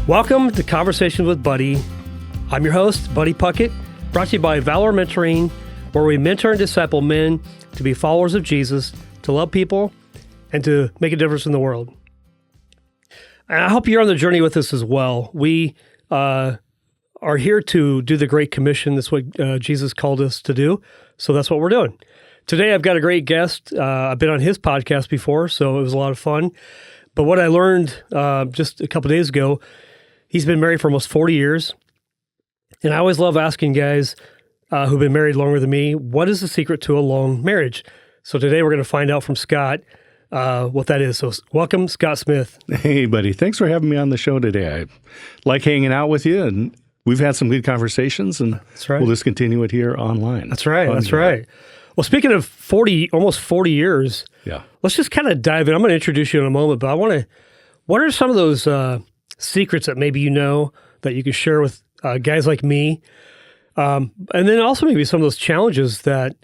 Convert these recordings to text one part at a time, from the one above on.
Welcome to Conversations with Buddy. I'm your host, Buddy Puckett, brought to you by Valor Mentoring, where we mentor and disciple men to be followers of Jesus, to love people, and to make a difference in the world. And I hope you're on the journey with us as well. We are here to do the Great Commission. That's what Jesus called us to do. So that's what we're doing. Today, I've got a great guest. I've been on his podcast before, so it was a lot of fun. But what I learned just a couple days ago, he's been married for almost 40 years. And I always love asking guys who've been married longer than me, what is the secret to a long marriage? So today we're going to find out from Scott what that is. So welcome, Scott Smith. Hey, buddy. Thanks for having me on the show today. I like hanging out with you, and we've had some good conversations, and That's right. We'll just continue it here online. That's right. That's right. Well, speaking of almost 40 years, Yeah. let's just kind of dive in. I'm going to introduce you in a moment, but what are some of those secrets that maybe you know that you can share with guys like me? And then also maybe some of those challenges that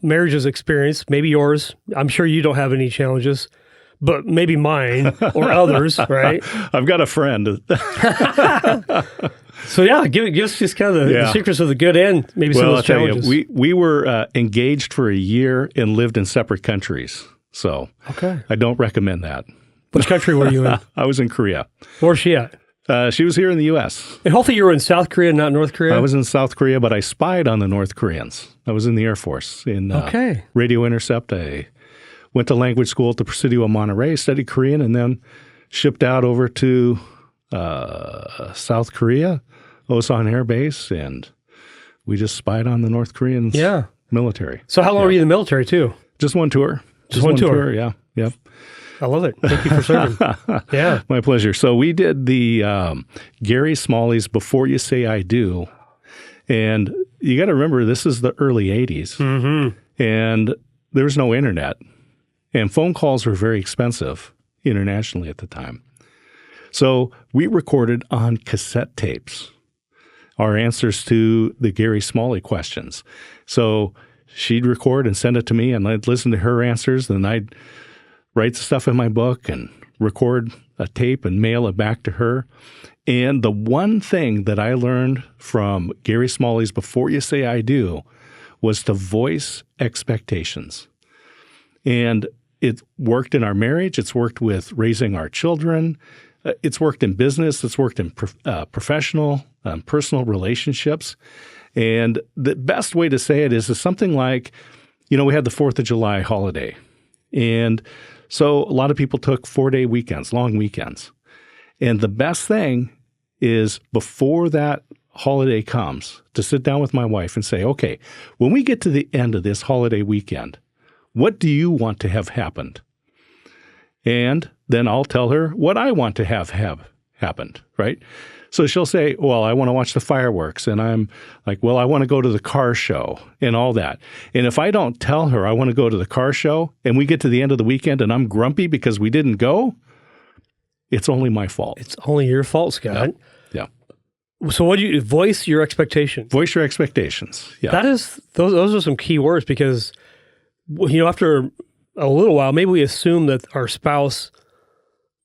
marriages experience, maybe yours. I'm sure you don't have any challenges, but maybe mine or others, right? I've got a friend. So yeah, give us just kind of the secrets of the good end, maybe some of those challenges. I'll tell you, we were engaged for a year and lived in separate countries. So I don't recommend that. Which country were you in? I was in Korea. Where's she at? She was here in the U.S. And hopefully you were in South Korea, not North Korea? I was in South Korea, but I spied on the North Koreans. I was in the Air Force in radio intercept. I went to language school at the Presidio of Monterey, studied Korean, and then shipped out over to South Korea, Osan Air Base, and we just spied on the North Korean military. So how long were you in the military too? Just one tour. Just one tour? Yeah. Yep. I love it. Thank you for serving. Yeah. My pleasure. So we did the Gary Smalley's Before You Say I Do. And you got to remember, this is the early 80s. Mm-hmm. And there was no internet. And phone calls were very expensive internationally at the time. So we recorded on cassette tapes our answers to the Gary Smalley questions. So she'd record and send it to me, and I'd listen to her answers, and I'd write the stuff in my book and record a tape and mail it back to her. And the one thing that I learned from Gary Smalley's Before You Say I Do was to voice expectations. And it worked in our marriage. It's worked with raising our children. It's worked in business. It's worked in professional, personal relationships. And the best way to say it is something like, we had the 4th of July holiday. And so a lot of people took 4-day weekends, long weekends. And the best thing is before that holiday comes to sit down with my wife and say, okay, when we get to the end of this holiday weekend, what do you want to have happened? And then I'll tell her what I want to have happened, right? So she'll say, well, I want to watch the fireworks. And I'm like, well, I want to go to the car show and all that. And if I don't tell her I want to go to the car show and we get to the end of the weekend and I'm grumpy because we didn't go, it's only my fault. It's only your fault, Scott. Yeah. So what do you voice your expectations? Voice your expectations. Yeah. That is, those are some key words because, after a little while, maybe we assume that our spouse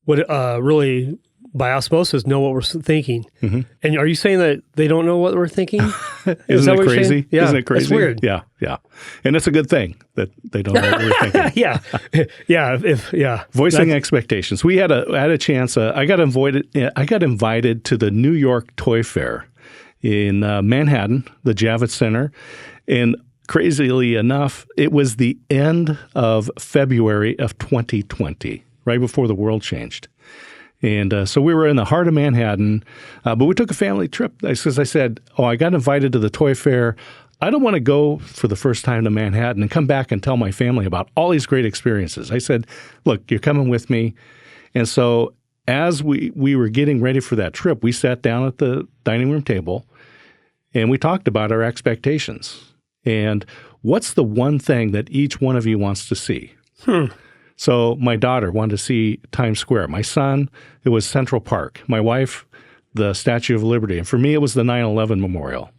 would really, by osmosis, know what we're thinking. Mm-hmm. And are you saying that they don't know what we're thinking? Isn't it crazy? Yeah, Isn't it crazy? It's weird. Yeah. And it's a good thing that they don't know what we're thinking. Yeah. Voicing expectations. We had a chance. I got invited to the New York Toy Fair in Manhattan, the Javits Center, and crazily enough, it was the end of February of 2020, right before the world changed. And so we were in the heart of Manhattan, but we took a family trip. Because I said, I got invited to the toy fair. I don't want to go for the first time to Manhattan and come back and tell my family about all these great experiences. I said, look, you're coming with me. And so as we were getting ready for that trip, we sat down at the dining room table and we talked about our expectations. And what's the one thing that each one of you wants to see? So my daughter wanted to see Times Square. My son, it was Central Park. My wife, the Statue of Liberty. And for me, it was the 9/11 Memorial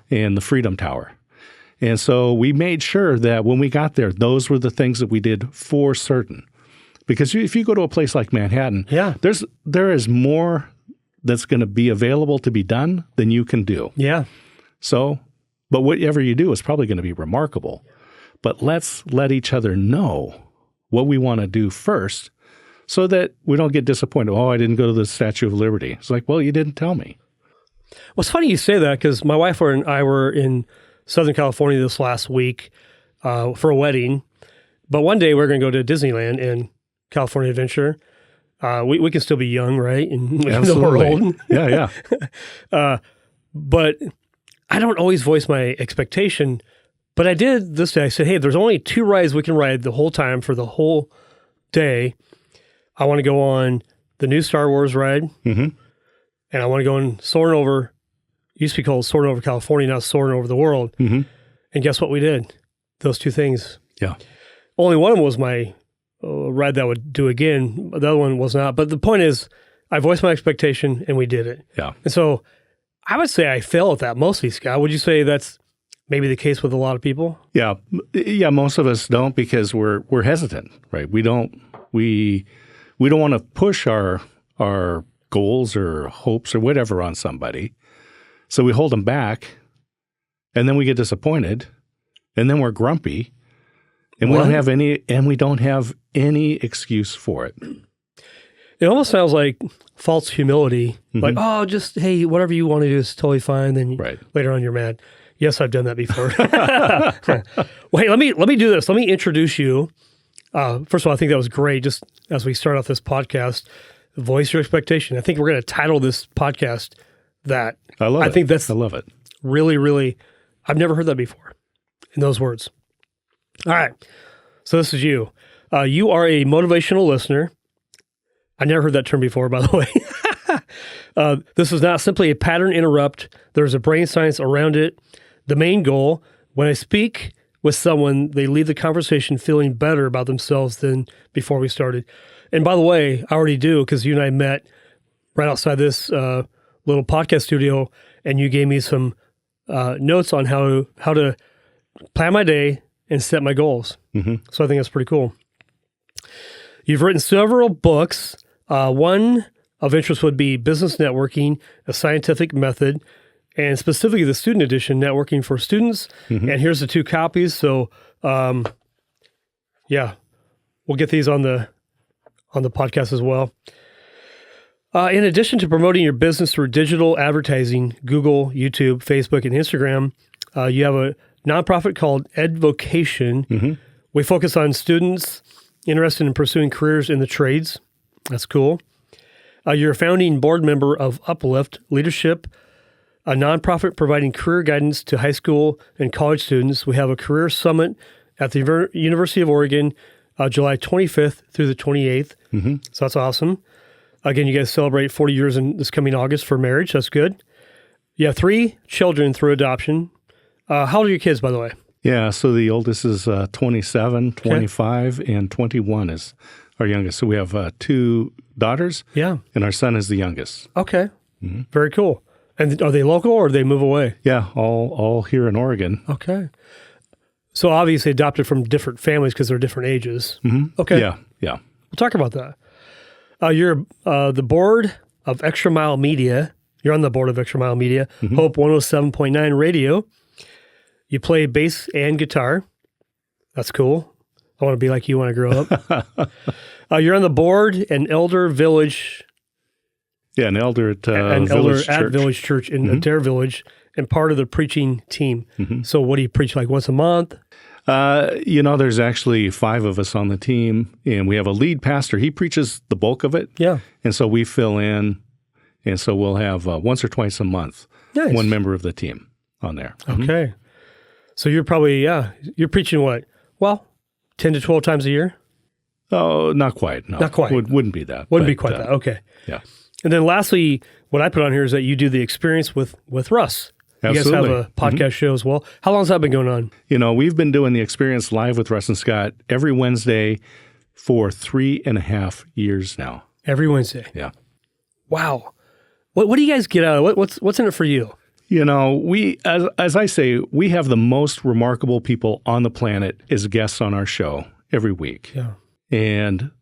and the Freedom Tower. And so we made sure that when we got there, those were the things that we did for certain. Because if you go to a place like Manhattan, there is more that's going to be available to be done, then you can do. Yeah. So, but whatever you do is probably going to be remarkable. But let's let each other know what we want to do first so that we don't get disappointed. Oh, I didn't go to the Statue of Liberty. It's like, well, you didn't tell me. Well, it's funny you say that because my wife and I were in Southern California this last week for a wedding. But one day we're going to go to Disneyland and California Adventure. We can still be young, right? And we know we're old. Yeah. But I don't always voice my expectation. But I did this day. I said, hey, there's only 2 rides we can ride the whole time for the whole day. I want to go on the new Star Wars ride. Mm-hmm. And I want to go on Soaring Over, used to be called Soaring Over California, now Soaring Over the World. Mm-hmm. And guess what we did? Those 2 things. Yeah. Only one of them was my ride that I would do again. The other one was not. But the point is, I voiced my expectation and we did it. Yeah. And so I would say I fail at that mostly, Scott. Would you say that's maybe the case with a lot of people? Yeah. Yeah. Most of us don't because we're hesitant, right? We don't want to push our goals or hopes or whatever on somebody. So we hold them back and then we get disappointed and then we're grumpy and we don't have any excuse for it. It almost sounds like false humility. Mm-hmm. Like, oh, just, hey, whatever you want to do is totally fine. Then later on you're mad. Yes, I've done that before. Wait, let me do this. Let me introduce you. First of all, I think that was great. Just as we start off this podcast, voice your expectation. I think we're going to title this podcast that. I think that's I love it. Really, really, I've never heard that before in those words. All right. So this is you. You are a motivational listener. I never heard that term before, by the way. This is not simply a pattern interrupt. There's a brain science around it. The main goal, when I speak with someone, they leave the conversation feeling better about themselves than before we started. And by the way, I already do because you and I met right outside this little podcast studio, and you gave me some notes on how to plan my day and set my goals. Mm-hmm. So I think that's pretty cool. You've written several books. One of interest would be Business Networking, a Scientific Method, and specifically the student edition, Networking for Students. Mm-hmm. And here's the 2 copies. So, we'll get these on the podcast as well. In addition to promoting your business through digital advertising, Google, YouTube, Facebook, and Instagram, you have a nonprofit called Edvocation. Mm-hmm. We focus on students interested in pursuing careers in the trades. That's cool. You're a founding board member of Uplift Leadership, a nonprofit providing career guidance to high school and college students. We have a career summit at the University of Oregon, July 25th through the 28th. Mm-hmm. So that's awesome. Again, you guys celebrate 40 years in this coming August for marriage. That's good. You have 3 children through adoption. How old are your kids, by the way? Yeah, so the oldest is 27, 25, and 21 is our youngest. So we have 2 daughters, and our son is the youngest. Okay, Very cool. And are they local or do they move away? Yeah, all here in Oregon. Okay. So obviously adopted from different families because they're different ages. Mm-hmm. Okay. Yeah. We'll talk about that. You're the board of Extra Mile Media. You're on the board of Extra Mile Media, Hope 107.9 Radio. You play bass and guitar. That's cool. I want to be like you when I grow up. You're on the board and Elder Village. Yeah, an elder at Village Church in Adair Village and part of the preaching team. Mm-hmm. So what do you preach, like once a month? There's actually 5 of us on the team, and we have a lead pastor. He preaches the bulk of it. Yeah. And so we fill in, and so we'll have once or twice a month, one member of the team on there. Mm-hmm. Okay. So you're probably, you're preaching what? Well, 10 to 12 times a year? Oh, not quite. No. Not quite. Wouldn't be that. Wouldn't be quite that. Okay. Yeah. And then lastly, what I put on here is that you do the experience with Russ. Absolutely. You guys have a podcast show as well. How long has that been going on? We've been doing the experience live with Russ and Scott every Wednesday for 3.5 years now. Every Wednesday? Yeah. Wow. What do you guys get out of it? What's in it for you? We, as I say, we have the most remarkable people on the planet as guests on our show every week. Yeah. And,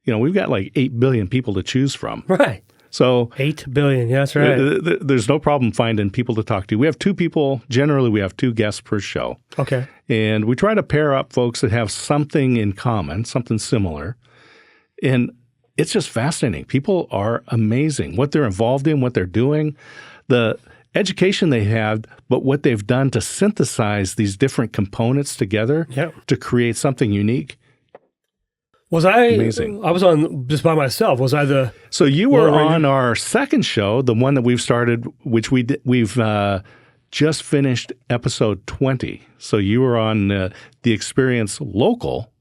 we've got like 8 billion people to choose from. Right. So 8 billion. Yeah, that's right. there's no problem finding people to talk to. We have two people. Generally, we have two guests per show. Okay. And we try to pair up folks that have something in common, something similar. And it's just fascinating. People are amazing. What they're involved in, what they're doing, the education they have, but what they've done to synthesize these different components together to create something unique. Was I? Amazing. I was on just by myself. Was I the? So you were on our second show, the one that we've started, which we've just finished episode 20. So you were on the Experience Local.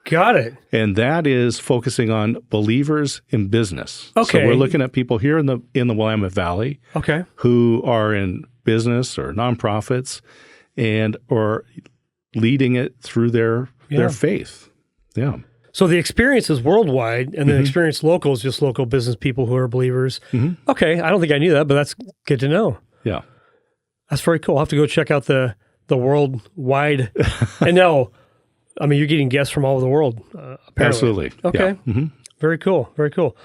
Got it. And that is focusing on believers in business. Okay. So we're looking at people here in the Willamette Valley who are in business or nonprofits and or leading it through their faith. Yeah. So the experience is worldwide, and the experience local is just local business people who are believers. Okay, I don't think I knew that, but that's good to know. Yeah. That's very cool. I'll have to go check out the worldwide. And now, I mean, you're getting guests from all over the world, apparently. Absolutely. Okay. Yeah. Very cool. Very cool.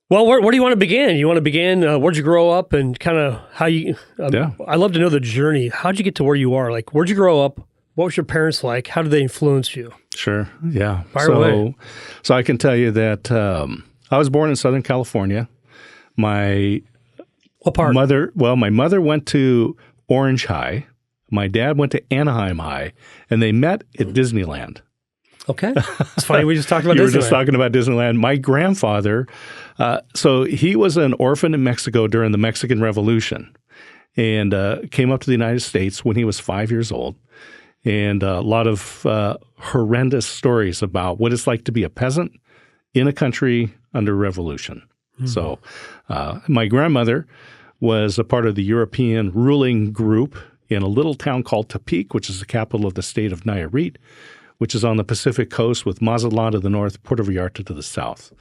Well, where do you want to begin? You want to begin, where'd you grow up and kind of how you, I'd love to know the journey. How'd you get to where you are? Like, where'd you grow up? What was your parents like? How did they influence you? Sure. Yeah. Fire away. So I can tell you that I was born in Southern California. What part? My mother went to Orange High. My dad went to Anaheim High, and they met at Disneyland. Okay. It's funny. We just talked about You Disneyland. were just talking about Disneyland. My grandfather, so he was an orphan in Mexico during the Mexican Revolution and came up to the United States when he was 5 years old. And a lot of horrendous stories about what it's like to be a peasant in a country under revolution. So my grandmother was a part of the European ruling group in a little town called Tepic, which is the capital of the state of Nayarit, which is on the Pacific coast with Mazatlan to the north, Puerto Vallarta to the south.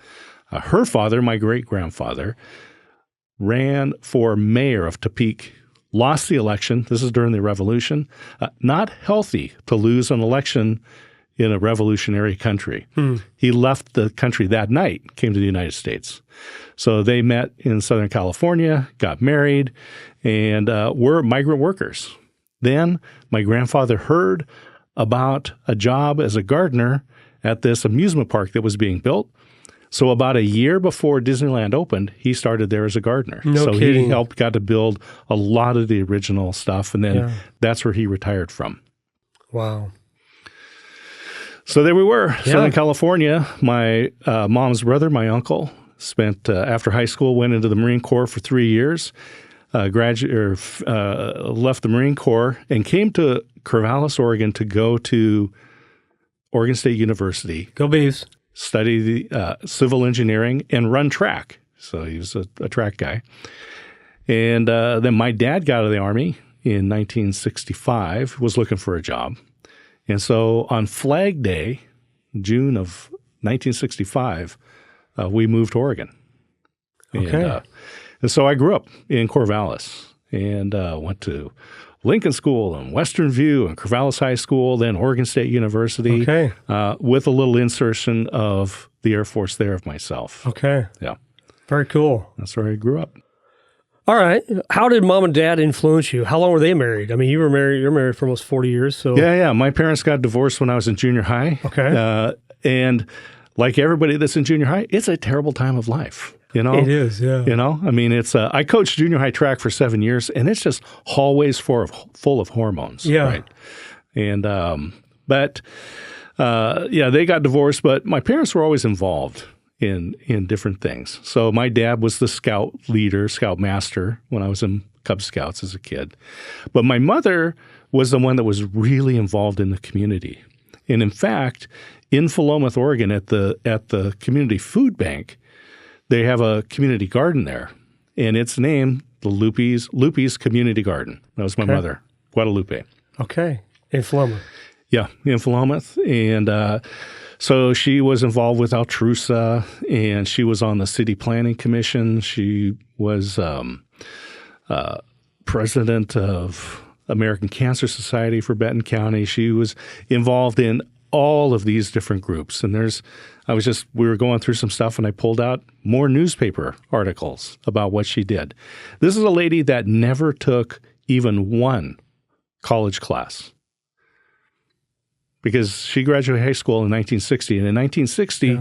Her father, my great-grandfather, ran for mayor of Tepic, lost the election. This is during the revolution. Not healthy to lose an election in a revolutionary country. He left the country that night, came to the United States. So they met in Southern California, got married, and were migrant workers. Then my grandfather heard about a job as a gardener at this amusement park that was being built. So about a year before Disneyland opened, he started there as a gardener. No kidding. He got to build a lot of the original stuff, and then that's where he retired from. Wow. So there we were, Southern California. My mom's brother, my uncle, spent after high school, went into the Marine Corps for 3 years, left the Marine Corps, and came to Corvallis, Oregon to go to Oregon State University. Go Beavs. Study the civil engineering and run track. So he was a track guy. And then my dad got out of the Army in 1965, was looking for a job. And so on Flag Day, June of 1965, we moved to Oregon. Okay. And so I grew up in Corvallis and went to Lincoln School and Western View and Corvallis High School, then Oregon State University, with a little insertion of the Air Force there of myself. Okay. Yeah. Very cool. That's where I grew up. All right. How did mom and dad influence you? How long were they married? I mean, you're married for almost 40 years. So Yeah. My parents got divorced when I was in junior high. Okay. And like everybody that's in junior high, it's a terrible time of life. You know, it is, yeah. You know, I mean, it's I coached junior high track for 7 years, and it's just hallways full of hormones. Yeah. Right. And they got divorced, but my parents were always involved in different things. So my dad was the scout leader, scout master when I was in Cub Scouts as a kid. But my mother was the one that was really involved in the community. And in fact, in Philomath, Oregon, at the community food bank, they have a community garden there, and it's named the Lupe's Community Garden. That was my mother, Guadalupe. Okay. In Philomath. Yeah, in Philomath. And so she was involved with Altrusa, and she was on the City Planning Commission. She was president of American Cancer Society for Benton County. She was involved in all of these different groups. And we were going through some stuff and I pulled out more newspaper articles about what she did. This is a lady that never took even one college class because she graduated high school in 1960. And in 1960,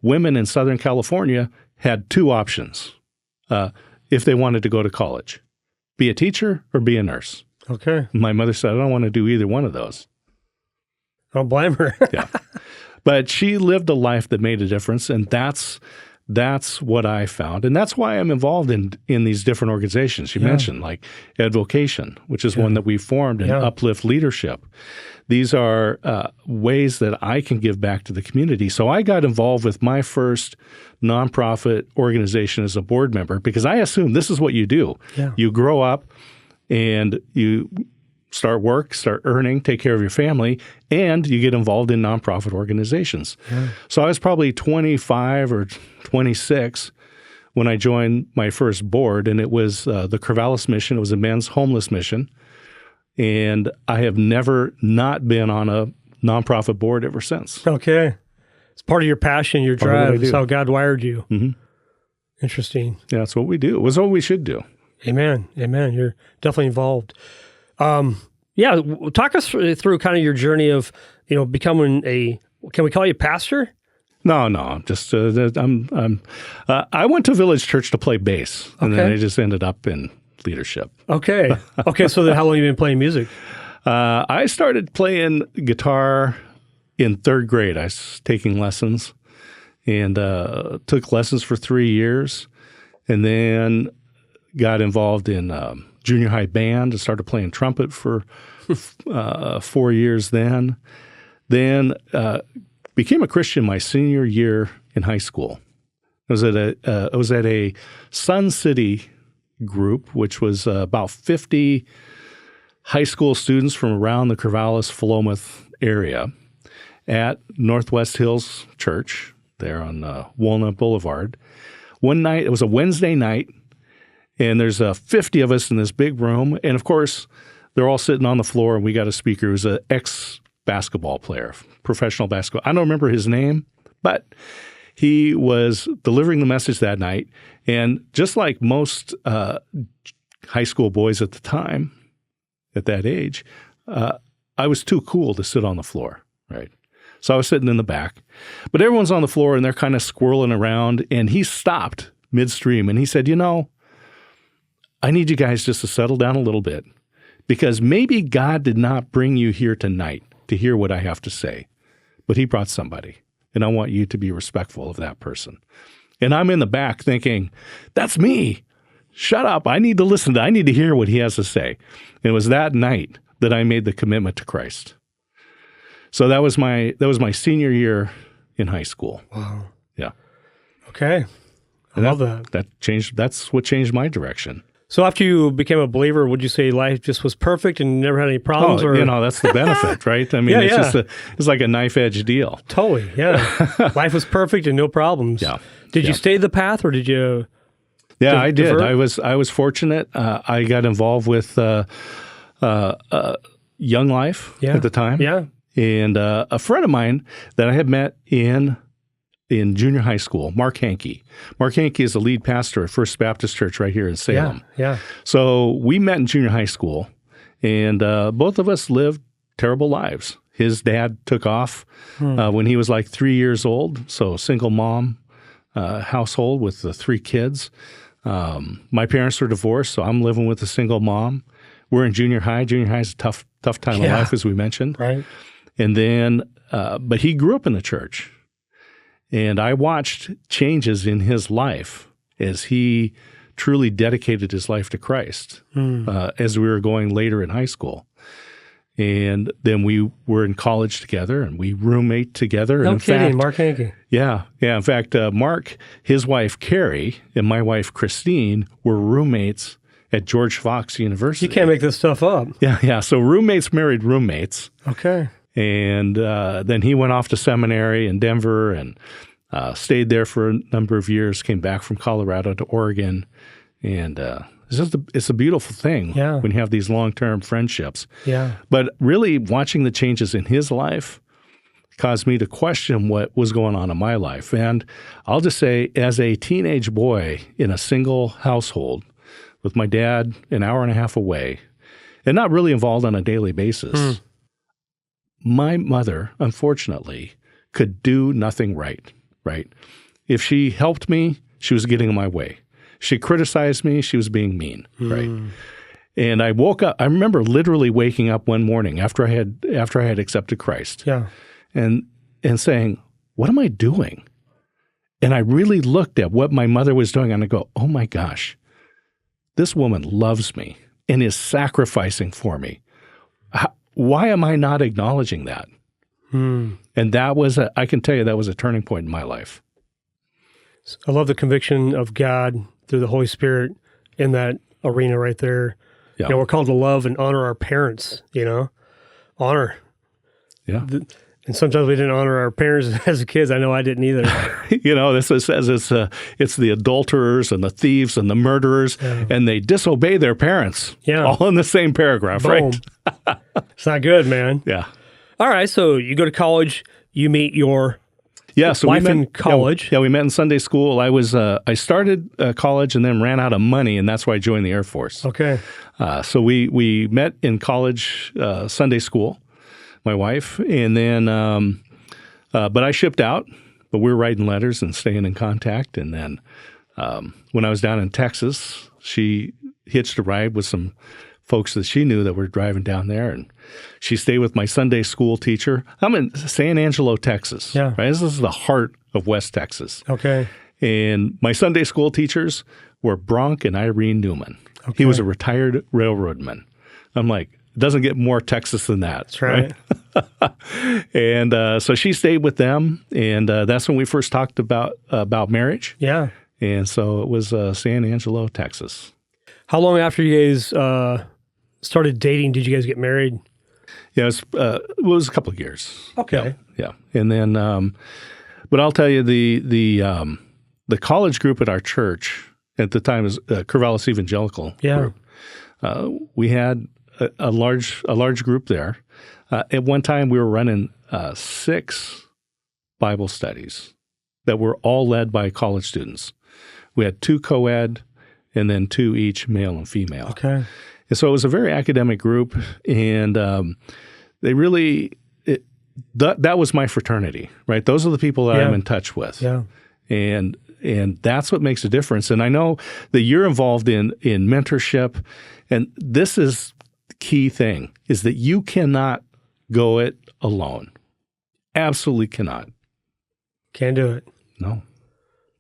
women in Southern California had two options if they wanted to go to college, be a teacher or be a nurse. Okay. My mother said, I don't want to do either one of those. I don't blame her. Yeah. But she lived a life that made a difference, and that's what I found. And that's why I'm involved in these different organizations you mentioned, like Advocation, which is one that we formed, and Uplift Leadership. These are ways that I can give back to the community. So I got involved with my first nonprofit organization as a board member because I assumed this is what you do. Yeah. You grow up and you start work, start earning, take care of your family, and you get involved in nonprofit organizations. Yeah. So I was probably 25 or 26 when I joined my first board, and it was the Corvallis mission. It was a men's homeless mission. And I have never not been on a nonprofit board ever since. Okay. It's part of your passion, your drive. It's how God wired you. Mm-hmm. Interesting. Yeah, that's what we do. It was what we should do. Amen. Amen. You're definitely involved. Talk us through kind of your journey of, becoming can we call you pastor? No, just I went to Village Church to play bass, and then I just ended up in leadership. Okay. So then how long have you been playing music? I started playing guitar in third grade. I was taking lessons and took lessons for 3 years, and then got involved in junior high band and started playing trumpet for 4 years then. Then became a Christian my senior year in high school. I was at a Sun City group, which was about 50 high school students from around the Corvallis, Philomath area at Northwest Hills Church there on Walnut Boulevard. One night, it was a Wednesday night, and there's 50 of us in this big room. And of course, they're all sitting on the floor, and we got a speaker who's an ex-basketball player, professional basketball. I don't remember his name, but he was delivering the message that night. And just like most high school boys at the time, at that age, I was too cool to sit on the floor, right? So I was sitting in the back. But everyone's on the floor, and they're kind of squirreling around, and he stopped midstream, and he said, I need you guys just to settle down a little bit, because maybe God did not bring you here tonight to hear what I have to say, but he brought somebody, and I want you to be respectful of that person. And I'm in the back thinking, that's me. Shut up. I need to listen. I need to hear what he has to say. And it was that night that I made the commitment to Christ. So that was my senior year in high school. Wow. Yeah. Okay. I love that. That's what changed my direction. So after you became a believer, would you say life just was perfect and you never had any problems? That's the benefit, right? I mean, it's like a knife-edge deal. Totally, yeah. Life was perfect and no problems. Yeah. Did you stay the path, or did you? Yeah, I did. I was fortunate. I got involved with Young Life at the time. Yeah. And a friend of mine that I had met in junior high school, Mark Hankey. Mark Hankey is the lead pastor at First Baptist Church right here in Salem. Yeah. So we met in junior high school, and both of us lived terrible lives. His dad took off when he was like 3 years old, so single mom household with the 3 kids. My parents were divorced, so I'm living with a single mom. We're in junior high. Junior high is a tough time of life, as we mentioned. Right. And then, but he grew up in the church. And I watched changes in his life as he truly dedicated his life to Christ as we were going later in high school. And then we were in college together, and we roommate together. No kidding, Mark Hankey. Yeah. In fact, Mark, his wife Carrie, and my wife Christine were roommates at George Fox University. You can't make this stuff up. Yeah. So roommates married roommates. Okay. And then he went off to seminary in Denver and stayed there for a number of years, came back from Colorado to Oregon. And it's a beautiful thing when you have these long-term friendships. Yeah. But really watching the changes in his life caused me to question what was going on in my life. And I'll just say, as a teenage boy in a single household with my dad an hour and a half away and not really involved on a daily basis, my mother, unfortunately, could do nothing right. If she helped me, she was getting in my way. She criticized me, she was being mean, right? And I woke up, I remember literally waking up one morning after I had accepted Christ. Yeah. And saying, what am I doing? And I really looked at what my mother was doing and I go, oh my gosh, this woman loves me and is sacrificing for me. Why am I not acknowledging that? And that was, I can tell you, that was a turning point in my life. I love the conviction of God through the Holy Spirit in that arena right there. Yeah. We're called to love and honor our parents, honor. Yeah. And sometimes we didn't honor our parents as kids. I know I didn't either. This says it's the adulterers and the thieves and the murderers, and they disobey their parents. Yeah. All in the same paragraph, Boom. right? It's not good, man. Yeah. All right. So you go to college, you meet your So life we met in college. Yeah, we met in Sunday school. I started college and then ran out of money, and that's why I joined the Air Force. Okay. So we met in college, Sunday school, my wife, and then, but I shipped out, but we were writing letters and staying in contact. And then when I was down in Texas, she hitched a ride with some folks that she knew that were driving down there, and she stayed with my Sunday school teacher. I'm in San Angelo, Texas. Yeah. Right? This is the heart of West Texas. Okay. And my Sunday school teachers were Bronk and Irene Newman. Okay. He was a retired railroadman. I'm like, it doesn't get more Texas than that. That's right. And so she stayed with them, and that's when we first talked about marriage. Yeah. And so it was San Angelo, Texas. How long after you guys started dating did you guys get married? Yeah, it was a couple of years. Okay. Yeah. And then, but I'll tell you, the college group at our church at the time was Corvallis Evangelical group. We had a large group there. At one time, we were running 6 Bible studies that were all led by college students. We had 2 co-ed and then 2 each, male and female. Okay. And so it was a very academic group, and they really that was my fraternity, right? Those are the people that I'm in touch with. Yeah. And that's what makes a difference. And I know that you're involved in mentorship, and this is the key thing, is that you cannot go it alone. Absolutely cannot. Can't do it. No.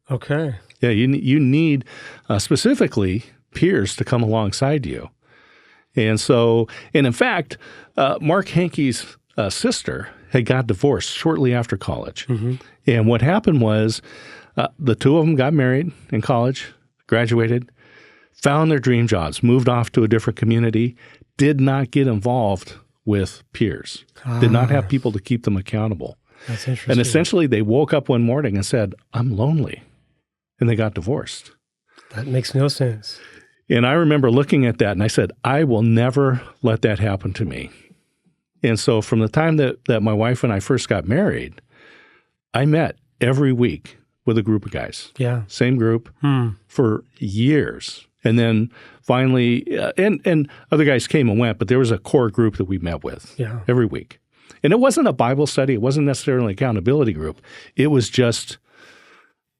Okay. Yeah, you need specifically peers to come alongside you. And so, and in fact, Mark Hankey's sister had got divorced shortly after college. Mm-hmm. And what happened was the 2 of them got married in college, graduated, found their dream jobs, moved off to a different community, did not get involved with peers, did not have people to keep them accountable. That's interesting. And essentially they woke up one morning and said, I'm lonely. And they got divorced. That makes no sense. And I remember looking at that and I said, I will never let that happen to me. And so from the time that my wife and I first got married, I met every week with a group of guys. Yeah. Same group for years. And then finally, and other guys came and went, but there was a core group that we met with every week. And it wasn't a Bible study. It wasn't necessarily an accountability group. It was just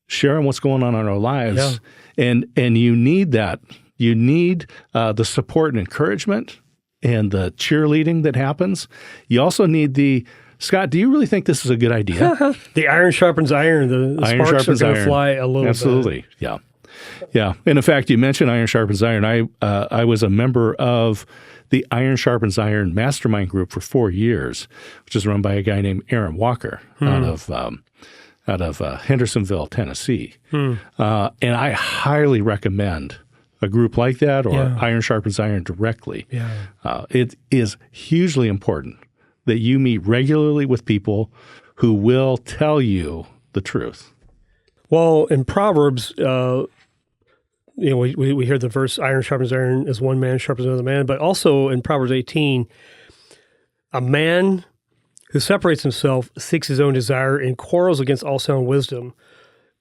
sharing what's going on in our lives. Yeah. And you need that. You need the support and encouragement and the cheerleading that happens. You also need Scott, do you really think this is a good idea? The iron sharpens iron. The sparks are going to fly a little bit. Absolutely. Yeah. Yeah. And in fact, you mentioned iron sharpens iron. I was a member of the Iron Sharpens Iron mastermind group for 4 years, which is run by a guy named Aaron Walker out of Hendersonville, Tennessee. And I highly recommend a group like that or Iron Sharpens Iron directly. Yeah. It is hugely important that you meet regularly with people who will tell you the truth. Well, in Proverbs, we hear the verse, iron sharpens iron as one man sharpens another man, but also in Proverbs 18, a man who separates himself, seeks his own desire, and quarrels against all sound wisdom.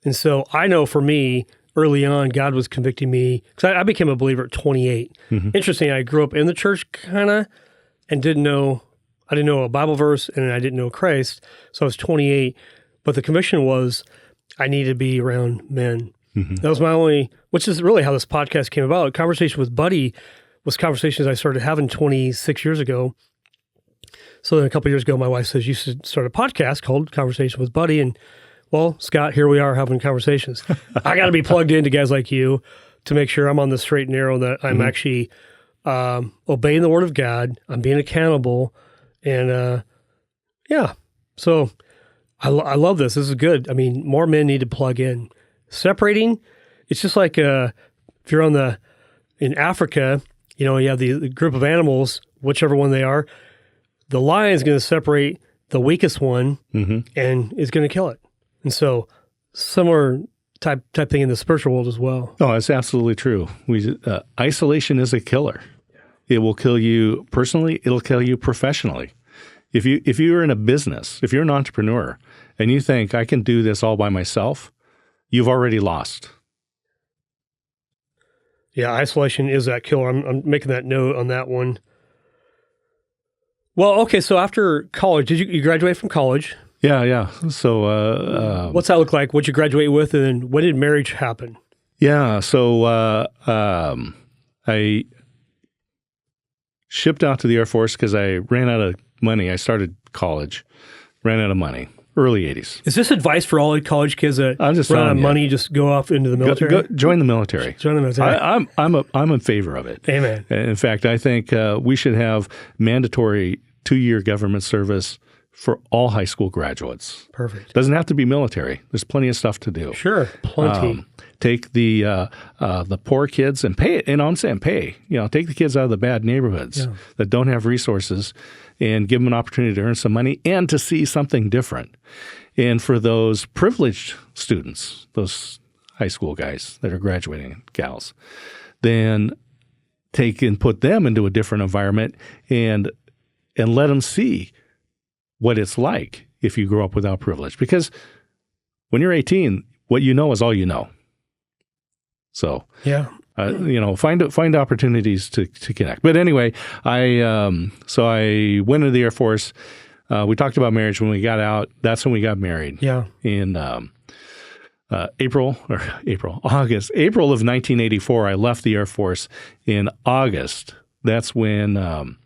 And so I know for me, early on, God was convicting me, because I became a believer at 28. Interesting, I grew up in the church kind of, and I didn't know a Bible verse, and I didn't know Christ. So I was 28. But the conviction was I needed to be around men. That was my only, which is really how this podcast came about. Conversation with Buddy was conversations I started having 26 years ago. So then a couple of years ago, my wife says, you should start a podcast called Conversation with Buddy. And well, Scott, here we are having conversations. I got to be plugged into guys like you to make sure I'm on the straight and narrow, that I'm actually obeying the word of God. I'm being accountable. And so I love this. This is good. I mean, more men need to plug in. Separating, it's just like if you're in Africa, you have the group of animals, whichever one they are, the lion's going to separate the weakest one and is going to kill it. And so similar type thing in the spiritual world as well. Oh, that's absolutely true. Isolation is a killer. It will kill you personally. It'll kill you professionally. If you're in a business, if you're an entrepreneur and you think I can do this all by myself, you've already lost. Yeah, isolation is that killer. I'm making that note on that one. Well, okay, so after college, did you graduate from college? Yeah. So what's that look like? What'd you graduate with, and then when did marriage happen? Yeah, so I shipped out to the Air Force because I ran out of money. I started college, ran out of money. Early 80s. Is this advice for all college kids that I'm just run out of money, just go off into the military? Go join the military. Join the military. I'm in favor of it. Amen. In fact, I think we should have mandatory 2-year government service for all high school graduates. Perfect. Doesn't have to be military. There's plenty of stuff to do. Sure, plenty. Take the poor kids and pay it. And I'm saying pay. Take the kids out of the bad neighborhoods that don't have resources, and give them an opportunity to earn some money and to see something different. And for those privileged students, those high school guys that are graduating, gals, then take and put them into a different environment and let them see what it's like if you grow up without privilege. Because when you're 18, what you know is all you know. So find opportunities to connect. But anyway, I went into the Air Force. We talked about marriage when we got out. That's when we got married. Yeah. In April of 1984, I left the Air Force. In August, that's when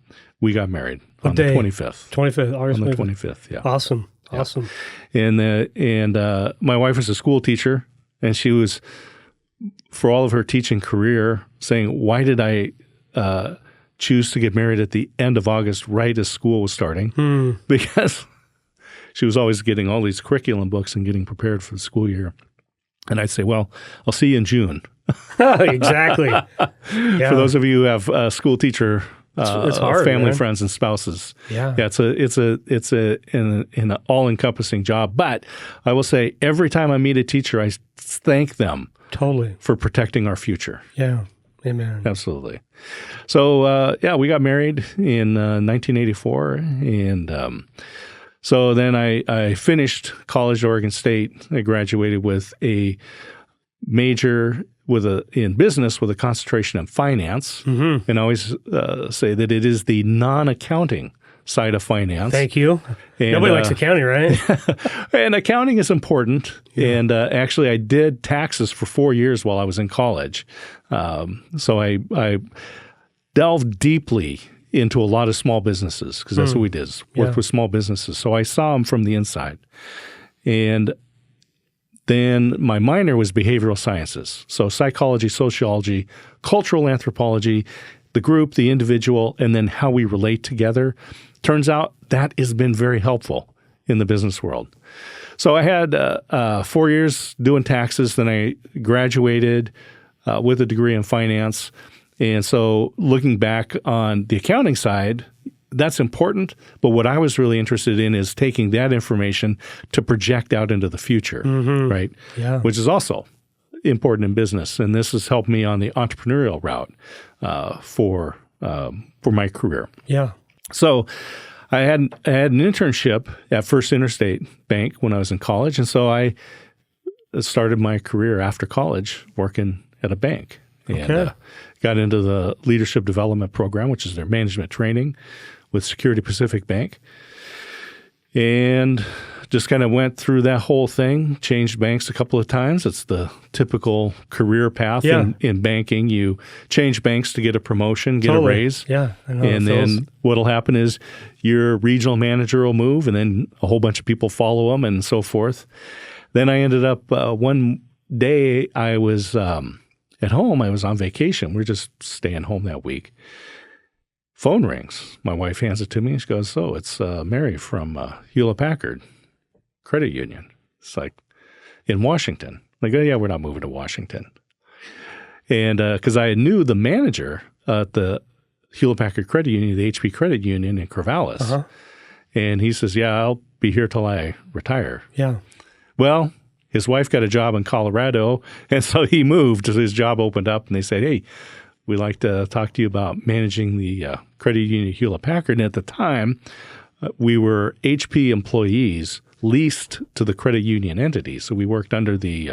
we got married. What on day? The 25th. 25th, August on the 25th. Yeah. Awesome. Yeah. Awesome. And my wife was a school teacher, and she was, for all of her teaching career, saying, why did I choose to get married at the end of August, right as school was starting? Because she was always getting all these curriculum books and getting prepared for the school year. And I'd say, well, I'll see you in June. Exactly. Yeah. For those of you who have school teacher it's hard, family, man. Friends, and spouses. Yeah. It's an all-encompassing job. But I will say, every time I meet a teacher, I thank them totally for protecting our future. Yeah. Amen. Absolutely. So, we got married in 1984. And so then I finished college at Oregon State. I graduated with a major in business with a concentration in finance. And I always say that it is the non-accounting side of finance. Thank you. And, nobody likes accounting, right? And accounting is important. Yeah. And actually, I did taxes for 4 years while I was in college. So I delved deeply into a lot of small businesses, because that's what we did, worked with small businesses. So I saw them from the inside. And then my minor was behavioral sciences. So psychology, sociology, cultural anthropology, the group, the individual, and then how we relate together. Turns out that has been very helpful in the business world. So I had 4 years doing taxes. Then I graduated with a degree in finance. And so looking back on the accounting side, that's important. But what I was really interested in is taking that information to project out into the future, right? Yeah. Which is also important in business. And this has helped me on the entrepreneurial route for my career. Yeah. So I had an internship at First Interstate Bank when I was in college, and so I started my career after college working at a bank. And got into the leadership development program, which is their management training with Security Pacific Bank. And just kind of went through that whole thing, changed banks a couple of times. It's the typical career path in banking. You change banks to get a promotion, get a raise. Yeah, I know. And then what'll happen is your regional manager will move, and then a whole bunch of people follow them and so forth. Then I ended up one day I was at home. I was on vacation. We were just staying home that week. Phone rings. My wife hands it to me. She goes, "So it's Mary from Hewlett-Packard Credit Union." It's like, in Washington. Like, oh, yeah, we're not moving to Washington. And because I knew the manager at the Hewlett-Packard Credit Union, the HP Credit Union in Corvallis. And he says, "Yeah, I'll be here till I retire." Yeah. Well, his wife got a job in Colorado, and so he moved. His job opened up, and they said, "Hey, we'd like to talk to you about managing the credit union Hewlett-Packard." And at the time, we were HP employees leased to the credit union entity. So we worked under the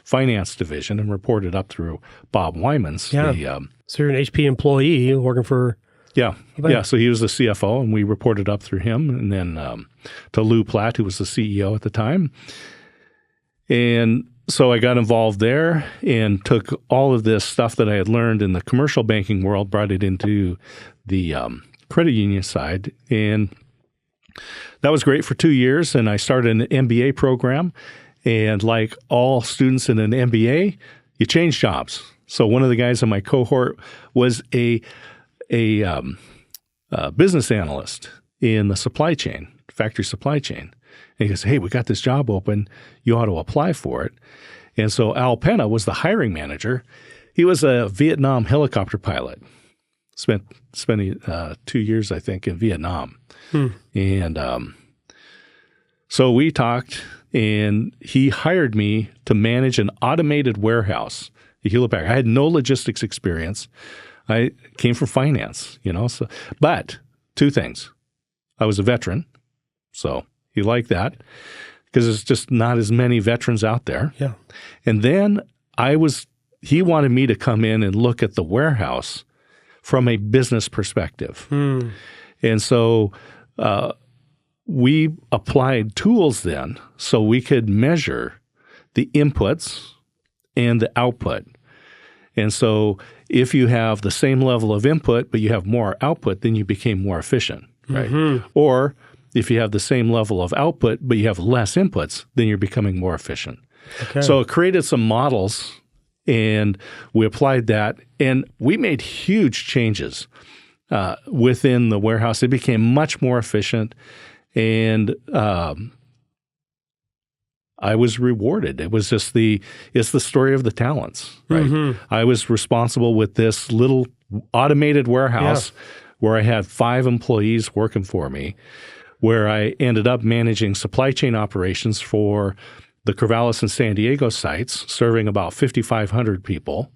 finance division and reported up through Bob Wyman's. Yeah. So you're an HP employee working for... Yeah. So he was the CFO, and we reported up through him. And then to Lou Platt, who was the CEO at the time. And so I got involved there and took all of this stuff that I had learned in the commercial banking world, brought it into the credit union side. And that was great for 2 years. And I started an MBA program. And like all students in an MBA, you change jobs. So one of the guys in my cohort was a business analyst in the supply chain, factory supply chain. And he goes, "Hey, we got this job open. You ought to apply for it." And so Al Penna was the hiring manager. He was a Vietnam helicopter pilot. Spent 2 years, I think, in Vietnam. And so we talked, and he hired me to manage an automated warehouse at Hewlett-Packard. I had no logistics experience. I came from finance, but two things. I was a veteran, so he liked that because there's just not as many veterans out there. Yeah. And then he wanted me to come in and look at the warehouse from a business perspective. And so we applied tools then so we could measure the inputs and the output. And so if you have the same level of input, but you have more output, then you became more efficient, right? Or if you have the same level of output, but you have less inputs, then you're becoming more efficient. So it created some models, and we applied that, and we made huge changes within the warehouse. It became much more efficient, and I was rewarded. It was just it's the story of the talents, right? I was responsible with this little automated warehouse where I had 5 employees working for me, where I ended up managing supply chain operations for the Corvallis and San Diego sites, serving about 5,500 people,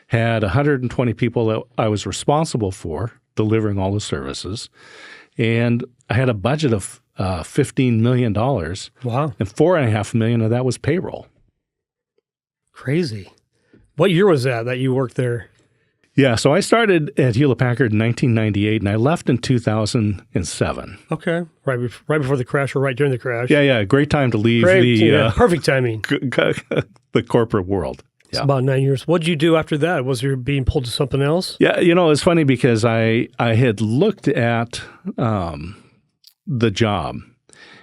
had 120 people that I was responsible for delivering all the services, and I had a budget of $15 million. Wow. And $4.5 million of that was payroll. Crazy. What year was that you worked there? Yeah, so I started at Hewlett-Packard in 1998, and I left in 2007. Okay, right before the crash or right during the crash. Yeah, great time to leave perfect timing. The corporate world. It's about 9 years. What did you do after that? Was you being pulled to something else? Yeah, it's funny because I had looked at the job,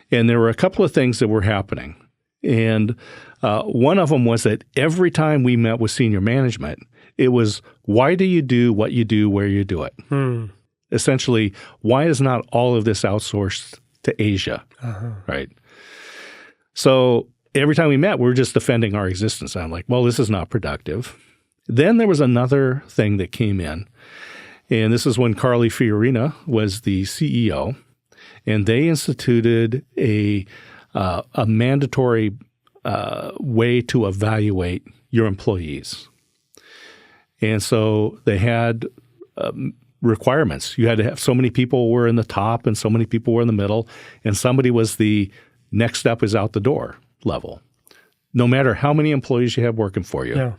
and there were a couple of things that were happening. And one of them was that every time we met with senior management, it was, why do you do what you do where you do it? Essentially, why is not all of this outsourced to Asia, right? So every time we met, we were just defending our existence. I'm like, well, this is not productive. Then there was another thing that came in, and this is when Carly Fiorina was the CEO, and they instituted a mandatory way to evaluate your employees. And so they had requirements. You had to have so many people were in the top and so many people were in the middle, and somebody was the next step is out the door level. No matter how many employees you have working for you. Yeah.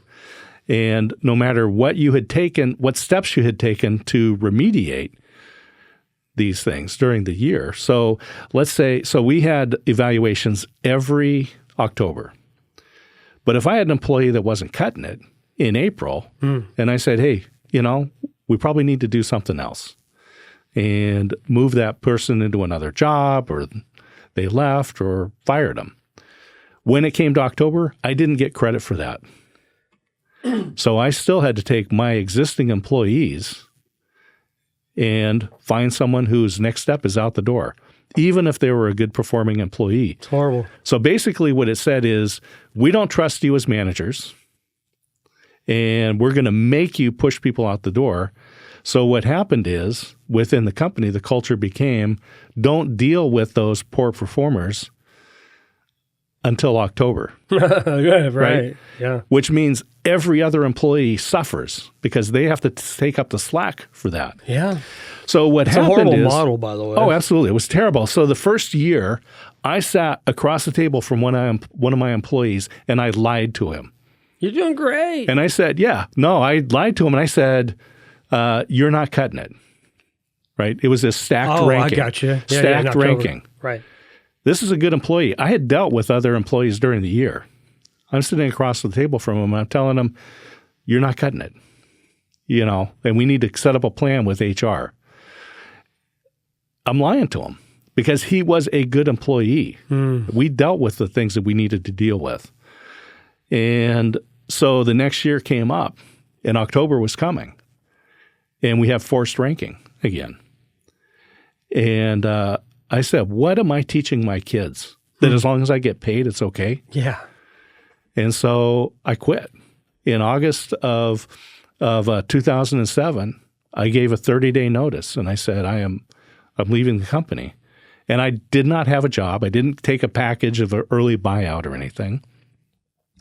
And no matter what you had taken, what steps you had taken to remediate these things during the year. So let's say, so we had evaluations every October. But if I had an employee that wasn't cutting it in April, and I said, hey, we probably need to do something else and move that person into another job, or they left or fired them. When it came to October, I didn't get credit for that. So I still had to take my existing employees and find someone whose next step is out the door, even if they were a good performing employee. It's horrible. So basically what it said is, we don't trust you as managers, and we're going to make you push people out the door. So what happened is, within the company, the culture became, don't deal with those poor performers until October. Right. Yeah. Which means every other employee suffers because they have to take up the slack for that. Yeah. So what It's a happened horrible is, model, by the way. oh, absolutely. It was terrible. So the first year, I sat across the table from one of my employees, and I lied to him. You're doing great. And I said, I lied to him, and I said, you're not cutting it. Right? It was a stacked ranking. I got you. Stacked ranking. Right. This is a good employee. I had dealt with other employees during the year. I'm sitting across the table from him, and I'm telling him, you're not cutting it. And we need to set up a plan with HR. I'm lying to him because he was a good employee. We dealt with the things that we needed to deal with. And so the next year came up, and October was coming, and we have forced ranking again. And I said, what am I teaching my kids? That as long as I get paid, it's okay? Yeah. And so I quit. In August of 2007, I gave a 30-day notice, and I said, I'm leaving the company. And I did not have a job. I didn't take a package of an early buyout or anything.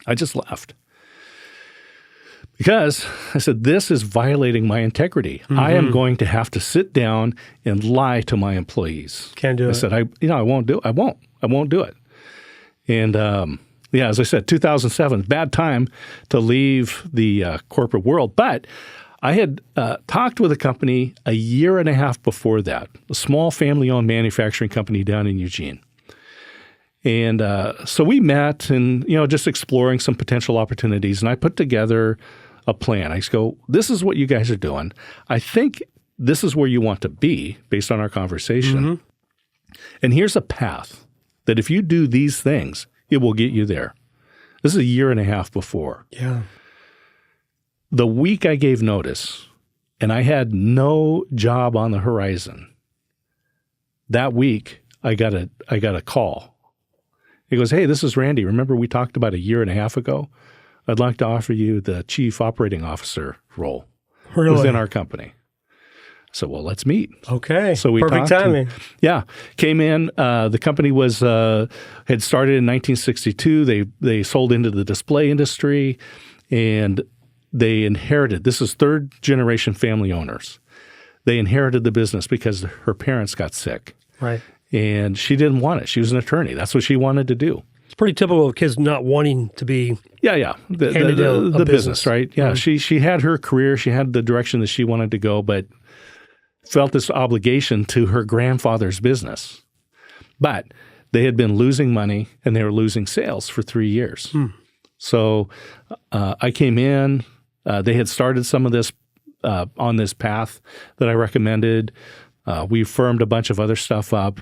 I just left. Because I said, this is violating my integrity. I am going to have to sit down and lie to my employees. Can't do it. I said, I won't do it. I won't do it. And as I said, 2007, bad time to leave the corporate world. But I had talked with a company a year and a half before that, a small family-owned manufacturing company down in Eugene. And so we met and, just exploring some potential opportunities. And I put together a plan. I just go, this is what you guys are doing. I think this is where you want to be based on our conversation. And here's a path that if you do these things, it will get you there. This is a year and a half before. Yeah. The week I gave notice and I had no job on the horizon, that week I got a call. He goes, hey, this is Randy. Remember we talked about a year and a half ago? I'd like to offer you the chief operating officer role within our company. So, well, let's meet. Okay. So we Perfect talked timing. Came in. The company was had started in 1962. They sold into the display industry, and they inherited. This is third generation family owners. They inherited the business because her parents got sick. Right. And she didn't want it. She was an attorney. That's what she wanted to do. It's pretty typical of kids not wanting to be The business, right? Yeah. She had her career. She had the direction that she wanted to go, but felt this obligation to her grandfather's business. But they had been losing money and they were losing sales for 3 years. So I came in. They had started some of this on this path that I recommended. We firmed a bunch of other stuff up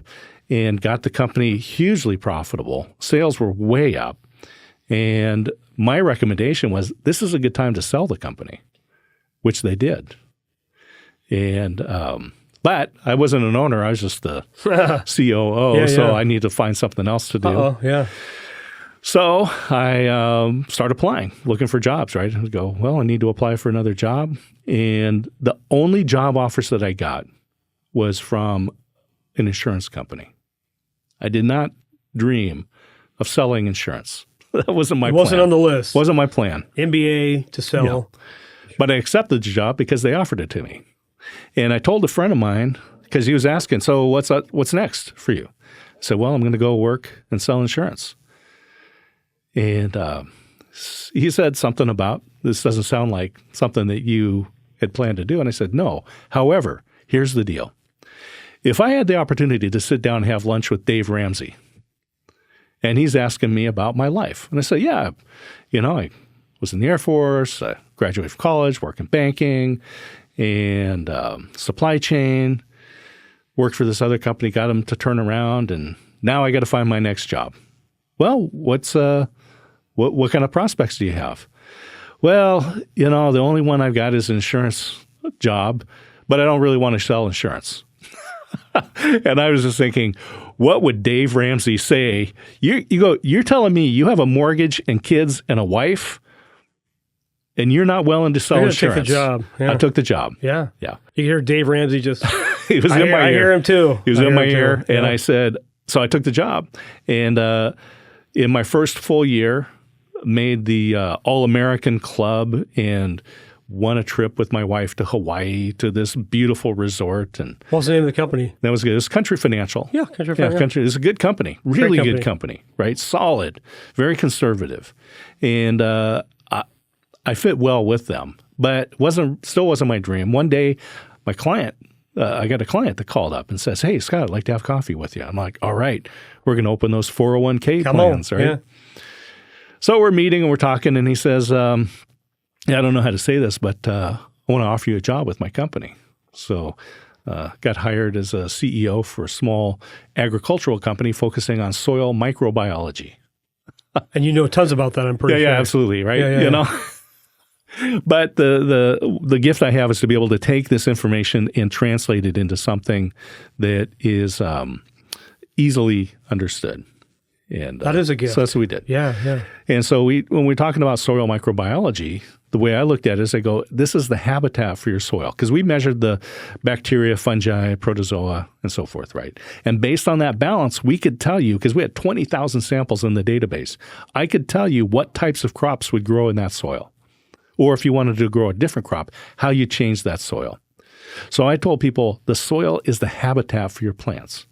and got the company hugely profitable. Sales were way up. And my recommendation was, this is a good time to sell the company, which they did. And but I wasn't an owner. I was just the COO, so I need to find something else to do. So I started applying, looking for jobs, right? I go, well, I need to apply for another job. And the only job offers that I got was from an insurance company. I did not dream of selling insurance. That wasn't my plan. It wasn't on the list. Wasn't my plan. MBA to sell. Yeah. But I accepted the job because they offered it to me. And I told a friend of mine, because he was asking, so what's next for you? I said, well, I'm going to go work and sell insurance. And he said something about, this doesn't sound like something that you had planned to do. And I said, no. However, here's the deal. If I had the opportunity to sit down and have lunch with Dave Ramsey, and he's asking me about my life, and I said, yeah, I was in the Air Force, I graduated from college, worked in banking and supply chain, worked for this other company, got them to turn around, and now I got to find my next job. Well, what kind of prospects do you have? Well, the only one I've got is an insurance job, but I don't really want to sell insurance. And I was just thinking, what would Dave Ramsey say? You're telling me you have a mortgage and kids and a wife, and you're not willing to sell insurance. Take the job. Yeah. I took the job. Yeah. Yeah. You hear Dave Ramsey just, he was in my ear. I hear him too. He was in my ear. Yeah. And I said, so I took the job. And in my first full year, made the All-American Club and won a trip with my wife to Hawaii to this beautiful resort. And what's the name of the company? that was good. It was Country Financial. Yeah, Country Financial. Country. It's a good company. Really good company, right? Solid, very conservative. And I fit well with them, but still wasn't my dream. One day, my client, I got a client that called up and says, hey, Scott, I'd like to have coffee with you. I'm like, all right, we're going to open those 401k plans, right? Yeah. So we're meeting and we're talking, and he says, I don't know how to say this, but I want to offer you a job with my company. So got hired as a CEO for a small agricultural company focusing on soil microbiology. And you know tons about that, I'm pretty sure. Yeah, absolutely, right? Yeah. But the gift I have is to be able to take this information and translate it into something that is easily understood. And that is a gift. So that's what we did. Yeah. And so when we're talking about soil microbiology, the way I looked at it is I go, this is the habitat for your soil. Because we measured the bacteria, fungi, protozoa, and so forth, right? And based on that balance, we could tell you, because we had 20,000 samples in the database, I could tell you what types of crops would grow in that soil. Or if you wanted to grow a different crop, how you change that soil. So I told people the soil is the habitat for your plants.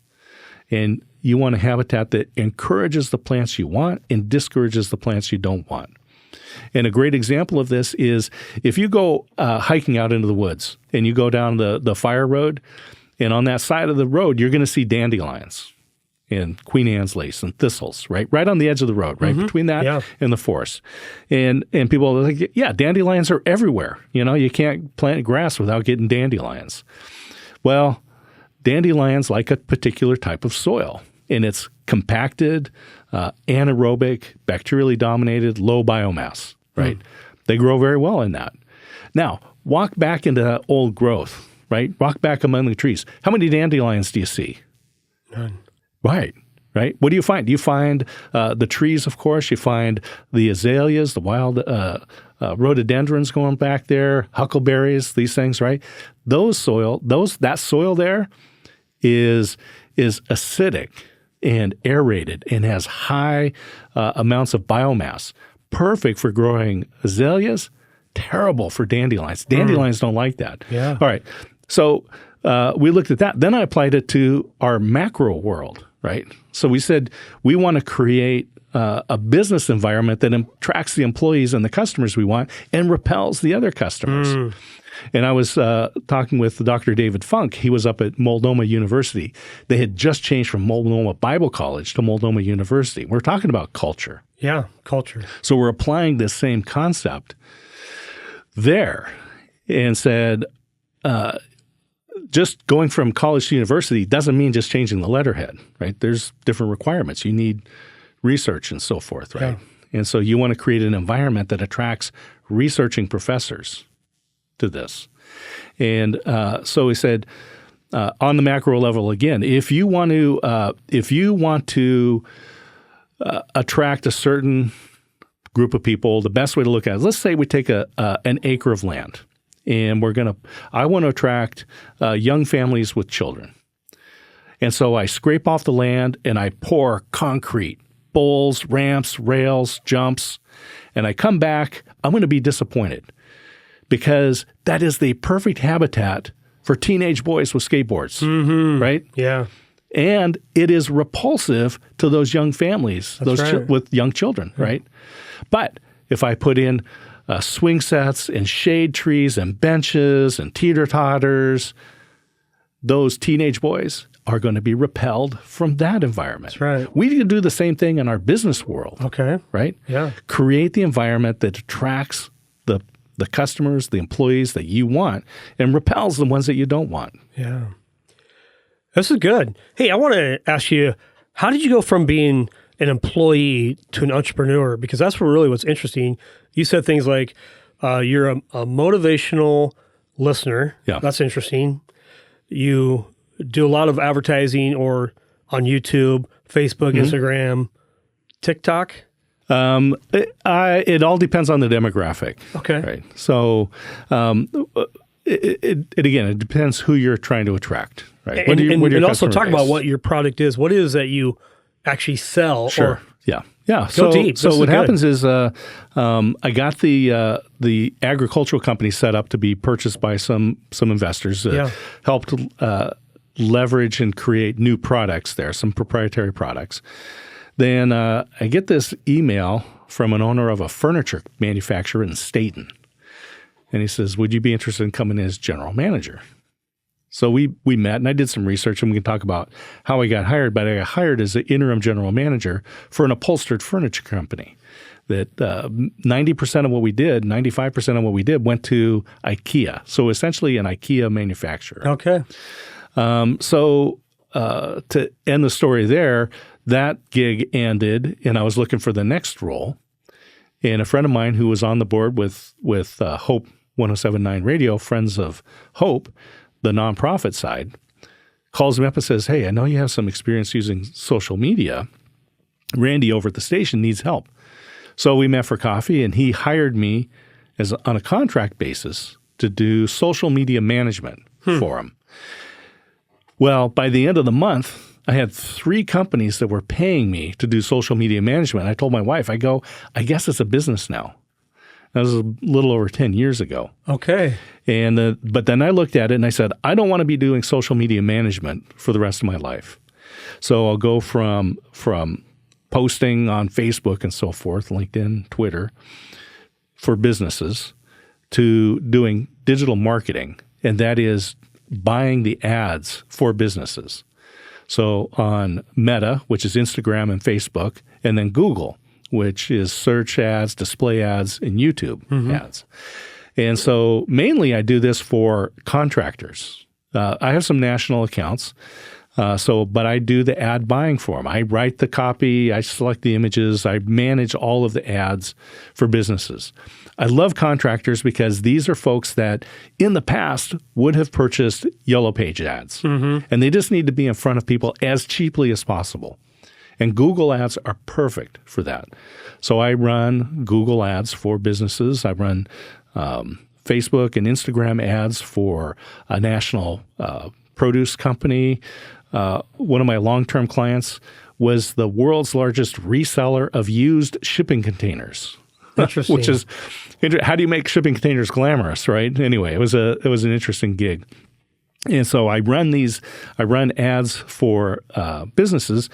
And you want a habitat that encourages the plants you want and discourages the plants you don't want. And a great example of this is if you go hiking out into the woods and you go down the fire road, and on that side of the road, you're going to see dandelions and Queen Anne's lace and thistles, right on the edge of the road, right between that and the forest. And people are like, yeah, dandelions are everywhere. You can't plant grass without getting dandelions. Well, dandelions like a particular type of soil, and it's compacted, anaerobic, bacterially dominated, low biomass, right? They grow very well in that. Now, walk back into that old growth, right? Walk back among the trees. How many dandelions do you see? None. Right. What do you find? You find the trees, of course. You find the azaleas, the wild rhododendrons going back there, huckleberries, these things, right? That soil there is acidic and aerated and has high amounts of biomass. Perfect for growing azaleas, terrible for dandelions. Dandelions don't like that. Yeah. All right. So we looked at that. Then I applied it to our macro world, right? So we said we want to create a business environment that attracts the employees and the customers we want and repels the other customers. And I was talking with Dr. David Funk. He was up at Multnomah University. They had just changed from Multnomah Bible College to Multnomah University. We're talking about culture. Yeah, culture. So we're applying this same concept there and said, just going from college to university doesn't mean just changing the letterhead, right? There's different requirements. You need research and so forth, right? Yeah. And so you want to create an environment that attracts researching professors to this. And so we said, on the macro level again, if you want to attract a certain group of people, the best way to look at it is, let's say we take an acre of land, and I want to attract young families with children. And so I scrape off the land and I pour concrete, bowls, ramps, rails, jumps, and I come back, I'm going to be disappointed because that is the perfect habitat for teenage boys with skateboards, right? Yeah. And it is repulsive to those young families, with young children, right? But if I put in swing sets and shade trees and benches and teeter-totters, those teenage boys are going to be repelled from that environment. That's right. We can do the same thing in our business world. Okay. Right? Yeah. Create the environment that attracts the customers, the employees that you want, and repels the ones that you don't want. Yeah. This is good. Hey, I want to ask you, how did you go from being an employee to an entrepreneur? Because that's what's interesting. You said things like you're a motivational listener. Yeah. That's interesting. You do a lot of advertising or on YouTube, Facebook, Instagram, TikTok. It all depends on the demographic. Okay. Right. So, it depends who you're trying to attract. Right. And also talk about what your product is. What is that you actually sell? Sure. Yeah. Go deep. So what happens is I got the agricultural company set up to be purchased by some investors. Helped leverage and create new products there, some proprietary products. Then I get this email from an owner of a furniture manufacturer in Staten. And he says, would you be interested in coming as general manager? So we met, and I did some research, and we can talk about how I got hired. But I got hired as the interim general manager for an upholstered furniture company that 90% of what we did, 95% of what we did went to IKEA. So essentially an IKEA manufacturer. Okay. So to end the story there, that gig ended, and I was looking for the next role. And a friend of mine who was on the board with Hope 107.9 Radio, Friends of Hope, the nonprofit side, calls me up and says, hey, I know you have some experience using social media. Randy over at the station needs help. So we met for coffee, and he hired me on a contract basis to do social media management for him. Well, by the end of the month, I had 3 companies that were paying me to do social media management. I told my wife, I guess it's a business now. That was a little over 10 years ago. Okay. And but then I looked at it and I said, I don't want to be doing social media management for the rest of my life. So I'll go from posting on Facebook and so forth, LinkedIn, Twitter, for businesses, to doing digital marketing, and that is buying the ads for businesses. So on Meta, which is Instagram and Facebook, and then Google, which is search ads, display ads, and YouTube ads. And so mainly I do this for contractors. I have some national accounts, but I do the ad buying for them. I write the copy, I select the images, I manage all of the ads for businesses. I love contractors because these are folks that in the past would have purchased Yellow Page ads, and they just need to be in front of people as cheaply as possible. And Google ads are perfect for that. So I run Google ads for businesses. I run Facebook and Instagram ads for a national produce company. One of my long-term clients was the world's largest reseller of used shipping containers. Interesting. Which is, how do you make shipping containers glamorous, right? Anyway, it was an interesting gig. And so I run ads for businesses.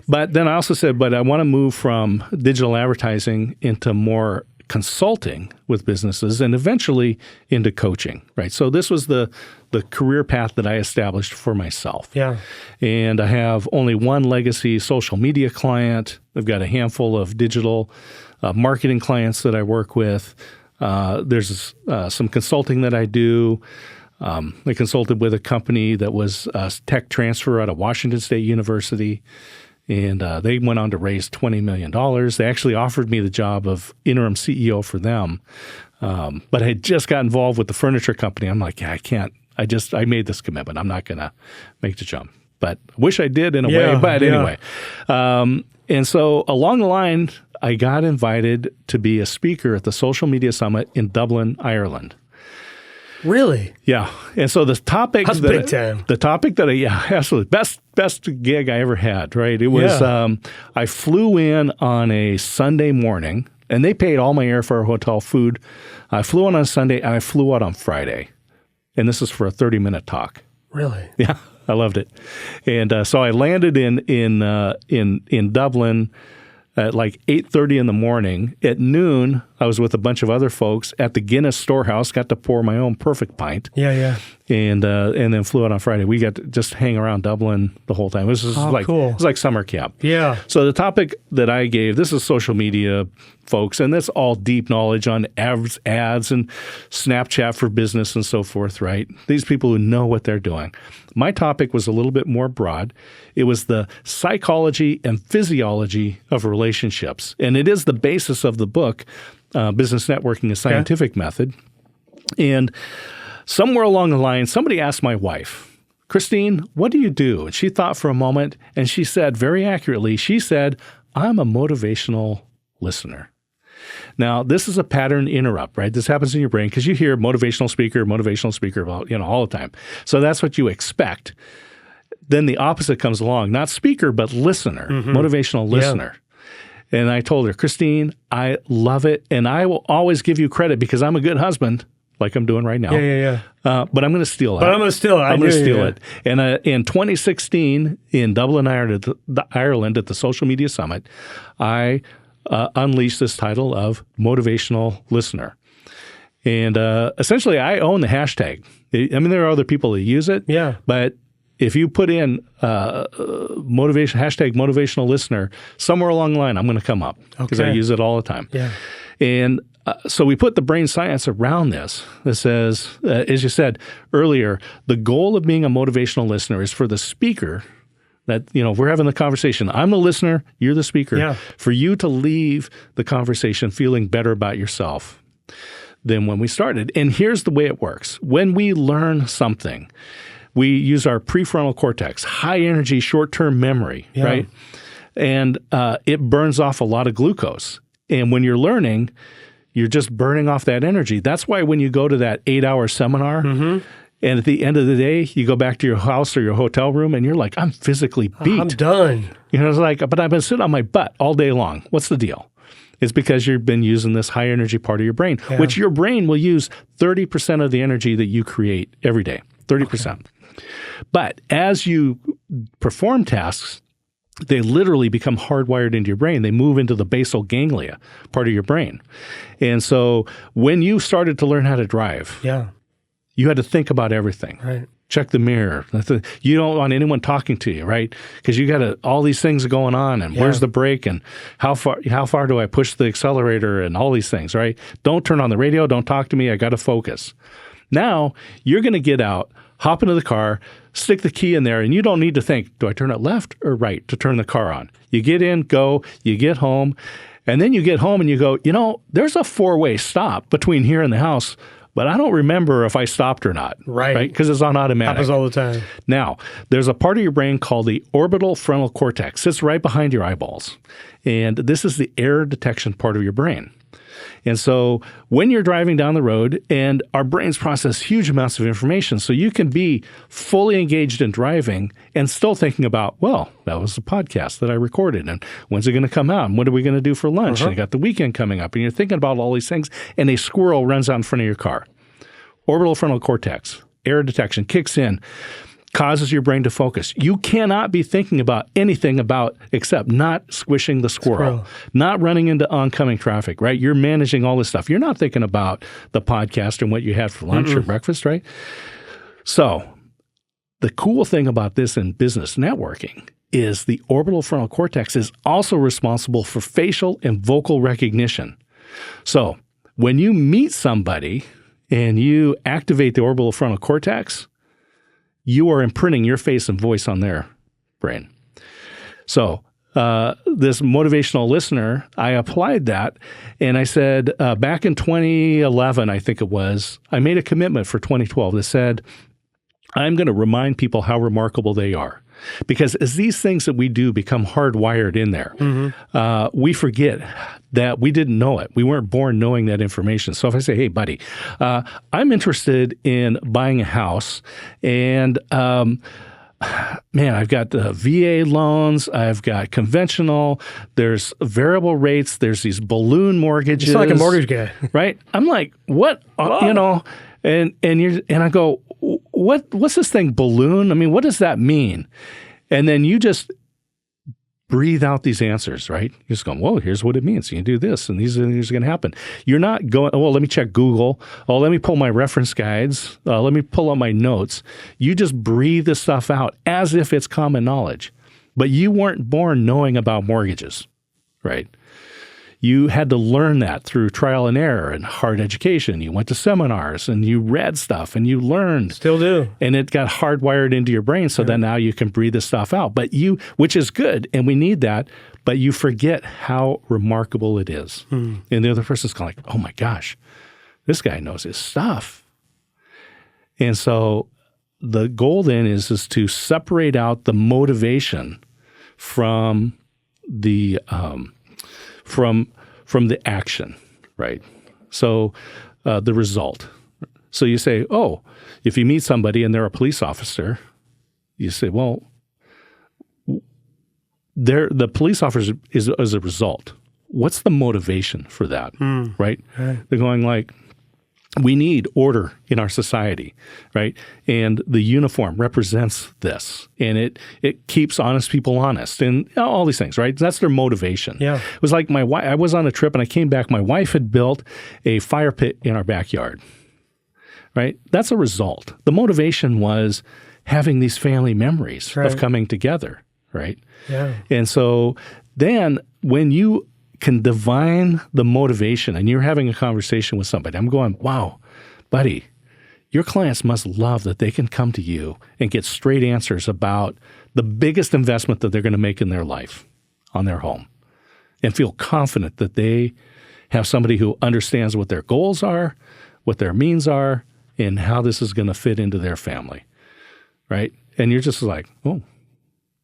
But then I also said, but I want to move from digital advertising into more consulting with businesses and eventually into coaching, right? So this was the career path that I established for myself. Yeah. And I have only one legacy social media client. I've got a handful of digital marketing clients that I work with. There's some consulting that I do. I consulted with a company that was a tech transfer out of Washington State University. And they went on to raise $20 million. They actually offered me the job of interim CEO for them. But I had just got involved with the furniture company. I'm like, yeah, I can't. I made this commitment. I'm not going to make the jump. But I wish I did in a way. But anyway. And so along the line, I got invited to be a speaker at the Social Media Summit in Dublin, Ireland. Really? Yeah. And so the topic That's big time. The topic that absolutely best gig I ever had, right? It was I flew in on a Sunday morning, and they paid all my airfare, hotel, food. I flew in on a Sunday and I flew out on Friday. and this is for a 30-minute talk. Really? Yeah, I loved it. And so I landed in Dublin at like 8:30 in the morning. At noon, I was with a bunch of other folks at the Guinness Storehouse, got to pour my own perfect pint. Yeah. And then flew out on Friday. We got to just hang around Dublin the whole time. It was just cool. It was like summer camp. Yeah. So the topic that I gave, this is social media, folks, and that's all deep knowledge on ads and Snapchat for business and so forth, right? These people who know what they're doing. My topic was a little bit more broad. It was the psychology and physiology of relationships. And it is the basis of the book, Business Networking, a Scientific Method. And somewhere along the line, somebody asked my wife, Christine, what do you do? And she thought for a moment, and she said very accurately, she said, I'm a motivational listener. Now, this is a pattern interrupt, right? This happens in your brain because you hear motivational speaker about, all the time. So that's what you expect. Then the opposite comes along, not speaker, but listener, motivational listener. Yeah. And I told her, Christine, I love it. And I will always give you credit because I'm a good husband, like I'm doing right now. Yeah. But I'm going to steal it. But I'm going to steal it. I'm going to steal it. And in 2016, in Dublin, Ireland, at the Social Media Summit, I unleashed this title of motivational listener. And essentially, I own the hashtag. I mean, there are other people that use it. Yeah. But if you put in hashtag motivational listener, somewhere along the line, I'm going to come up because I use it all the time. Yeah. And so we put the brain science around this that says, as you said earlier, the goal of being a motivational listener is for the speaker that, we're having the conversation. I'm the listener, you're the speaker. For you to leave the conversation feeling better about yourself than when we started. And here's the way it works. When we learn something, we use our prefrontal cortex, high energy, short-term memory, right? And it burns off a lot of glucose. And when you're learning, you're just burning off that energy. That's why when you go to that 8-hour seminar, and at the end of the day, you go back to your house or your hotel room and you're like, I'm physically beat. I'm done. It's like, but I've been sitting on my butt all day long. What's the deal? It's because you've been using this high energy part of your brain, which your brain will use 30% of the energy that you create every day, 30%. Okay. But as you perform tasks, they literally become hardwired into your brain. They move into the basal ganglia part of your brain. And so when you started to learn how to drive, you had to think about everything. Right. Check the mirror. You don't want anyone talking to you, right? Because you got all these things going on, and where's the brake, and how far do I push the accelerator, and all these things, right? Don't turn on the radio. Don't talk to me. I got to focus. Now you're going to get out, hop into the car, stick the key in there, and you don't need to think, do I turn it left or right to turn the car on? You get in, go, you get home, and then you get home and you go, there's a 4-way stop between here and the house, but I don't remember if I stopped or not. Right? Because it's on automatic. Happens all the time. Now, there's a part of your brain called the orbital frontal cortex. It's right behind your eyeballs. And this is the error detection part of your brain. And so when you're driving down the road, and our brains process huge amounts of information, so you can be fully engaged in driving and still thinking about, well, that was a podcast that I recorded, and when's it going to come out, and what are we going to do for lunch? And you got the weekend coming up, and you're thinking about all these things, and a squirrel runs out in front of your car. Orbital frontal cortex, error detection kicks in, causes your brain to focus. You cannot be thinking about anything except not squishing the squirrel, not running into oncoming traffic, right? You're managing all this stuff. You're not thinking about the podcast and what you had for lunch or breakfast, right? So the cool thing about this in business networking is the orbital frontal cortex is also responsible for facial and vocal recognition. So when you meet somebody and you activate the orbital frontal cortex, you are imprinting your face and voice on their brain. So this motivational listener, I applied that, and I said, back in 2011, I think it was, I made a commitment for 2012 that said, I'm going to remind people how remarkable they are. Because as these things that we do become hardwired in there, we forget that we didn't know it. We weren't born knowing that information. So if I say, hey, buddy, I'm interested in buying a house, and man, I've got VA loans, I've got conventional, there's variable rates, there's these balloon mortgages. You sound like a mortgage guy. Right? I'm like, what? And I go, what's this thing, balloon? I mean, what does that mean? And then you just breathe out these answers, right? You just go, well, here's what it means. You can do this, and these are going to happen. You're not going, oh, well, let me check Google. Oh, let me pull my reference guides. Let me pull up my notes. You just breathe this stuff out as if it's common knowledge. But you weren't born knowing about mortgages, right? You had to learn that through trial and error and hard education. You went to seminars and you read stuff and you learned. Still do. And it got hardwired into your brain so that now you can breathe this stuff out. But which is good, and we need that, but you forget how remarkable it is. And the other person's kind of like, oh my gosh, this guy knows his stuff. And so the goal then is to separate out the motivation from the from the action, right? So the result. So you say, oh, if you meet somebody and they're a police officer, you say, well, the police officer is a result. What's the motivation for that, right? They're going like, we need order in our society, right? And the uniform represents this, and it keeps honest people honest, and all these things, right? That's their motivation. Yeah. It was like my wife. I was on a trip, and I came back. My wife had built a fire pit in our backyard, right? That's a result. The motivation was having these family memories of coming together, right? Yeah. And so then when you can divine the motivation and you're having a conversation with somebody, I'm going, wow, buddy, your clients must love that they can come to you and get straight answers about the biggest investment that they're going to make in their life on their home and feel confident that they have somebody who understands what their goals are, what their means are, and how this is going to fit into their family, right? And you're just like, oh,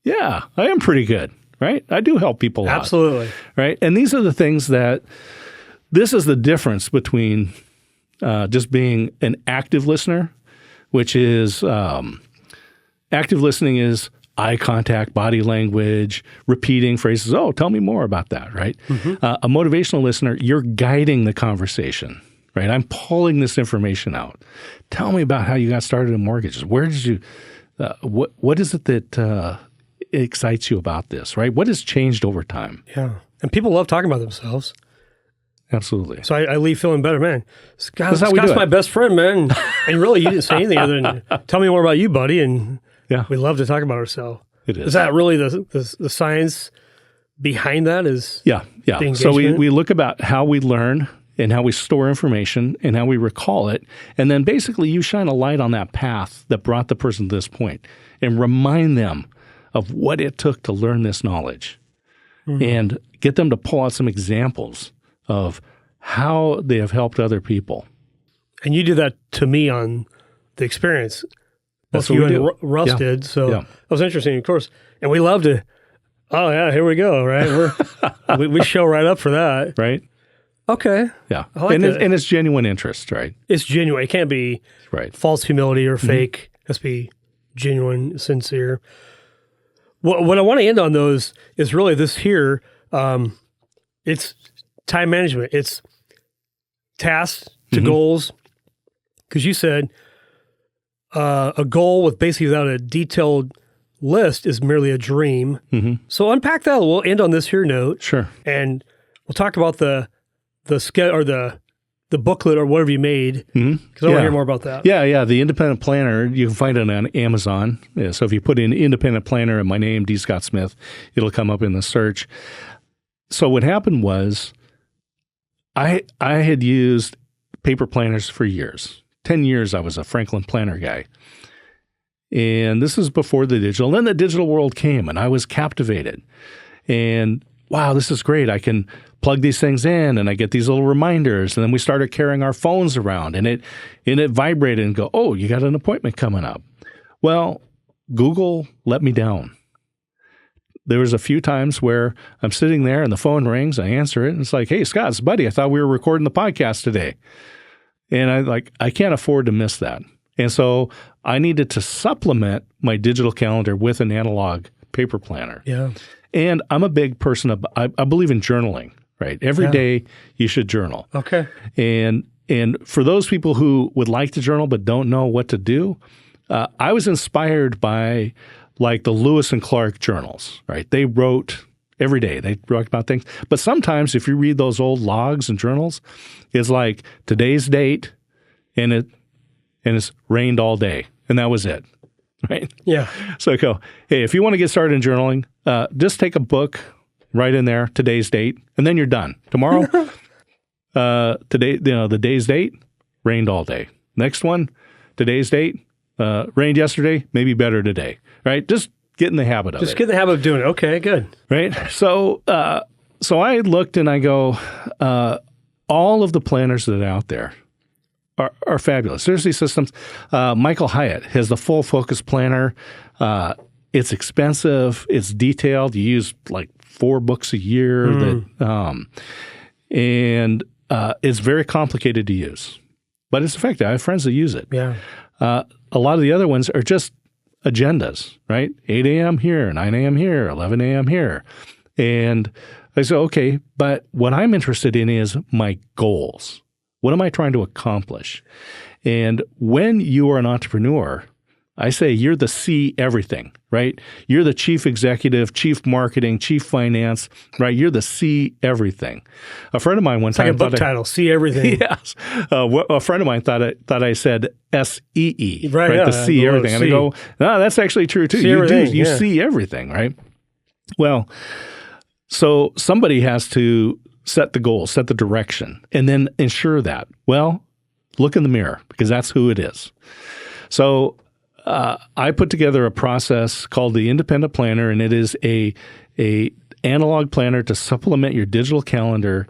yeah, I am pretty good. Right? I do help people a lot. Absolutely. Right? And these are the things this is the difference between just being an active listener, which is active listening is eye contact, body language, repeating phrases. Oh, tell me more about that, right? A motivational listener, you're guiding the conversation, right? I'm pulling this information out. Tell me about how you got started in mortgages. Where did you, what is it that excites you about this, right? What has changed over time? Yeah. And people love talking about themselves. Absolutely. So I leave feeling better, man. Scott's my best friend, man. And really, you didn't say anything other than tell me more about you, buddy. And we love to talk about ourselves. It is. Is that really the science behind that? Is yeah. So we look about how we learn and how we store information and how we recall it. And then basically you shine a light on that path that brought the person to this point and remind them of what it took to learn this knowledge and get them to pull out some examples of how they have helped other people. And you did that to me on the experience. That's what you and Russ did. So that was interesting, of course. And we love to, oh yeah, here we go, right? we show right up for that. Right. Okay. Yeah. I like and it's genuine interest, right? It's genuine. It can't be false humility or fake. It has to be genuine, sincere. What I want to end on those is really this here. It's time management. It's tasks to goals. Because you said a goal with basically without a detailed list is merely a dream. So unpack that. We'll end on this here note. Sure. And we'll talk about the booklet or whatever you made, because I want to hear more about that. Yeah. The independent planner, you can find it on Amazon. Yeah, so if you put in independent planner and my name, D. Scott Smith, it'll come up in the search. So what happened was I had used paper planners for years. 10 years I was a Franklin planner guy. And this is before the digital. And then the digital world came and I was captivated. And wow, this is great. I can plug these things in and I get these little reminders. And then we started carrying our phones around and it vibrated and go, oh, you got an appointment coming up. Well, Google let me down. There was a few times where I'm sitting there and the phone rings, I answer it, and it's like, hey, Scott, it's Buddy. I thought we were recording the podcast today. And I can't afford to miss that. And so I needed to supplement my digital calendar with an analog paper planner. Yeah. And I'm a big person I believe in journaling, right? Every day you should journal. Okay. And And for those people who would like to journal but don't know what to do, I was inspired by like the Lewis and Clark journals, right? They wrote every day. They wrote about things. But sometimes if you read those old logs and journals, it's like today's date and it's rained all day. And that was it, right? Yeah. So I go, hey, if you want to get started in journaling, just take a book, write in there today's date, and then you're done. Tomorrow, today, the day's date, rained all day. Next one, today's date, rained yesterday, maybe better today, right? Just get in the habit of it. Just get in the habit of doing it. Okay, good. Right? So I looked and I go, all of the planners that are out there are fabulous. There's these systems. Michael Hyatt has the Full Focus Planner. It's expensive. It's detailed. You use like 4 books a year. And it's very complicated to use. But it's effective. I have friends that use it. Yeah. A lot of the other ones are just agendas, right? 8 a.m. here, 9 a.m. here, 11 a.m. here. And I said, okay, but what I'm interested in is my goals. What am I trying to accomplish? And when you are an entrepreneur, I say you're the C everything, right? You're the chief executive, chief marketing, chief finance, right? You're the C everything. A friend of mine one time like a book title, See Everything. Yes. A friend of mine thought I said SEE, right? Yeah, the see everything. And I go, no, that's actually true too. You see everything, right? Well, so somebody has to set the goal, set the direction, and then ensure that. Well, look in the mirror because that's who it is. So I put together a process called the Independent Planner, and it is a analog planner to supplement your digital calendar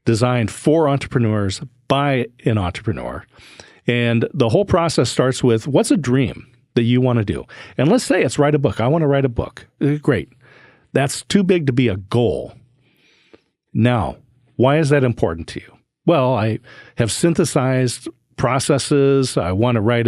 designed for entrepreneurs by an entrepreneur. And the whole process starts with what's a dream that you want to do? And let's say it's write a book. I want to write a book. Great. That's too big to be a goal. Now, why is that important to you? Well, I have synthesized processes. I want to write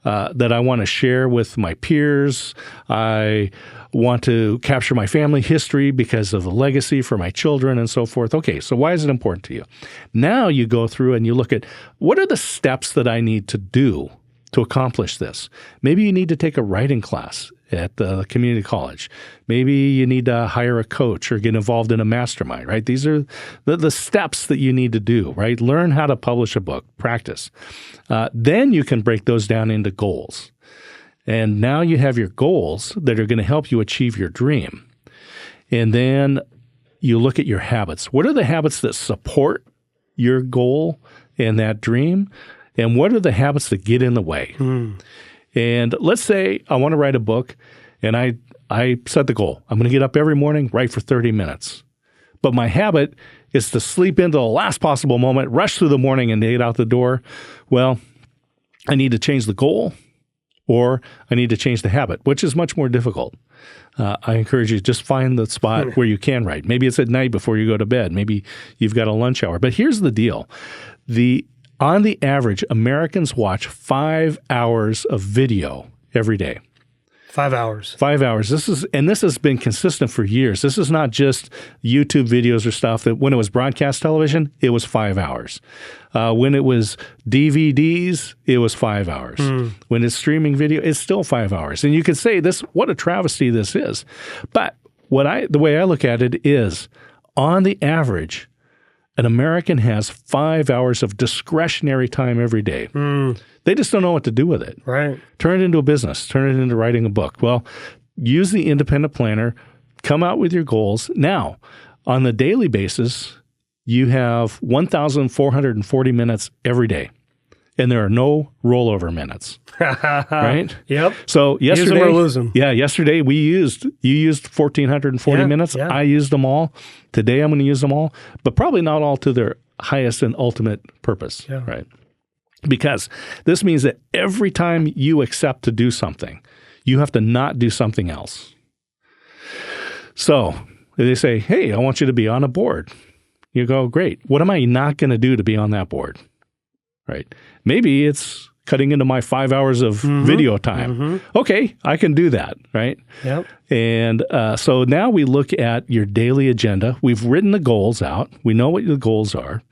that I want to share with my peers. I want to capture my family history because of the legacy for my children and so forth. Okay, so why is it important to you? Now you go through and you look at what are the steps that I need to do to accomplish this. Maybe you need to take a writing class at the community college. Maybe you need to hire a coach or get involved in a mastermind, right? These are the steps that you need to do, right? Learn how to publish a book, practice. Then you can break those down into goals. And now you have your goals that are going to help you achieve your dream. And then you look at your habits. What are the habits that support your goal and that dream? And what are the habits that get in the way? And let's say I want to write a book and I set the goal. I'm going to get up every morning, write for 30 minutes. But my habit is to sleep into the last possible moment, rush through the morning and get out the door. Well, I need to change the goal or I need to change the habit, which is much more difficult. I encourage you to just find the spot where you can write. Maybe it's at night before you go to bed. Maybe you've got a lunch hour. But here's the deal. On the average, Americans watch 5 hours of video every day. 5 hours. 5 hours. This has been consistent for years. This is not just YouTube videos or stuff that when it was broadcast television, it was 5 hours. When it was DVDs, it was 5 hours. When it's streaming video, it's still 5 hours. And you could say what a travesty this is. But the way I look at it is, on the average, an American has 5 hours of discretionary time every day. They just don't know what to do with it. Right. Turn it into a business. Turn it into writing a book. Well, use the Independent Planner. Come out with your goals. Now, on the daily basis, you have 1,440 minutes every day. And there are no rollover minutes, right? Yep. So yesterday, use them or lose them. Yeah, yesterday you used 1,440 minutes. Yeah. I used them all. Today I'm going to use them all, but probably not all to their highest and ultimate purpose, right? Because this means that every time you accept to do something, you have to not do something else. So they say, hey, I want you to be on a board. You go, great. What am I not going to do to be on that board? Right. Maybe it's cutting into my 5 hours of video time. Okay, I can do that, right? Yep. And so now we look at your daily agenda. We've written the goals out. We know what your goals are.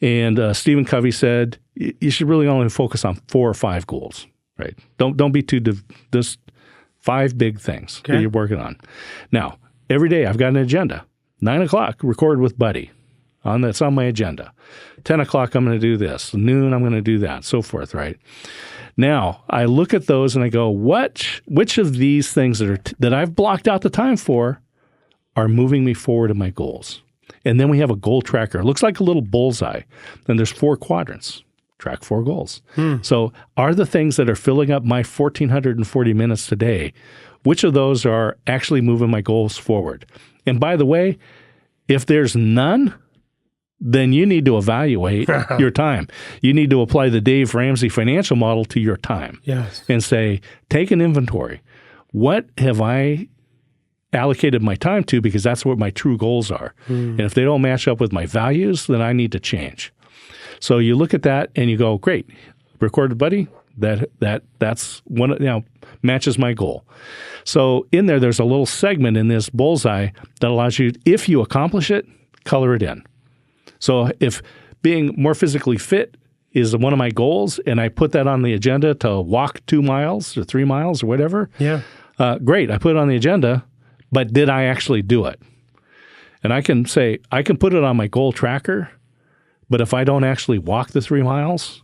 And Stephen Covey said you should really only focus on 4 or 5 goals, right? Don't be just 5 big things that you're working on. Now, every day I've got an agenda. 9 o'clock, record with Buddy. That's on my agenda. 10 o'clock, I'm going to do this. Noon, I'm going to do that, so forth, right? Now, I look at those and I go, which of these things that I've blocked out the time for are moving me forward to my goals? And then we have a goal tracker. It looks like a little bullseye. And there's 4 quadrants. Track 4 goals. So are the things that are filling up my 1,440 minutes today, which of those are actually moving my goals forward? And by the way, if there's none, then you need to evaluate your time. You need to apply the Dave Ramsey financial model to your time. Yes. And say, take an inventory. What have I allocated my time to, because that's what my true goals are. And if they don't match up with my values, then I need to change. So you look at that and you go, great, recorded Buddy, that's one, matches my goal. So in there's a little segment in this bullseye that allows you, if you accomplish it, color it in. So if being more physically fit is one of my goals and I put that on the agenda to walk 2 miles or 3 miles or whatever, great, I put it on the agenda, but did I actually do it? And I can say, I can put it on my goal tracker, but if I don't actually walk the 3 miles,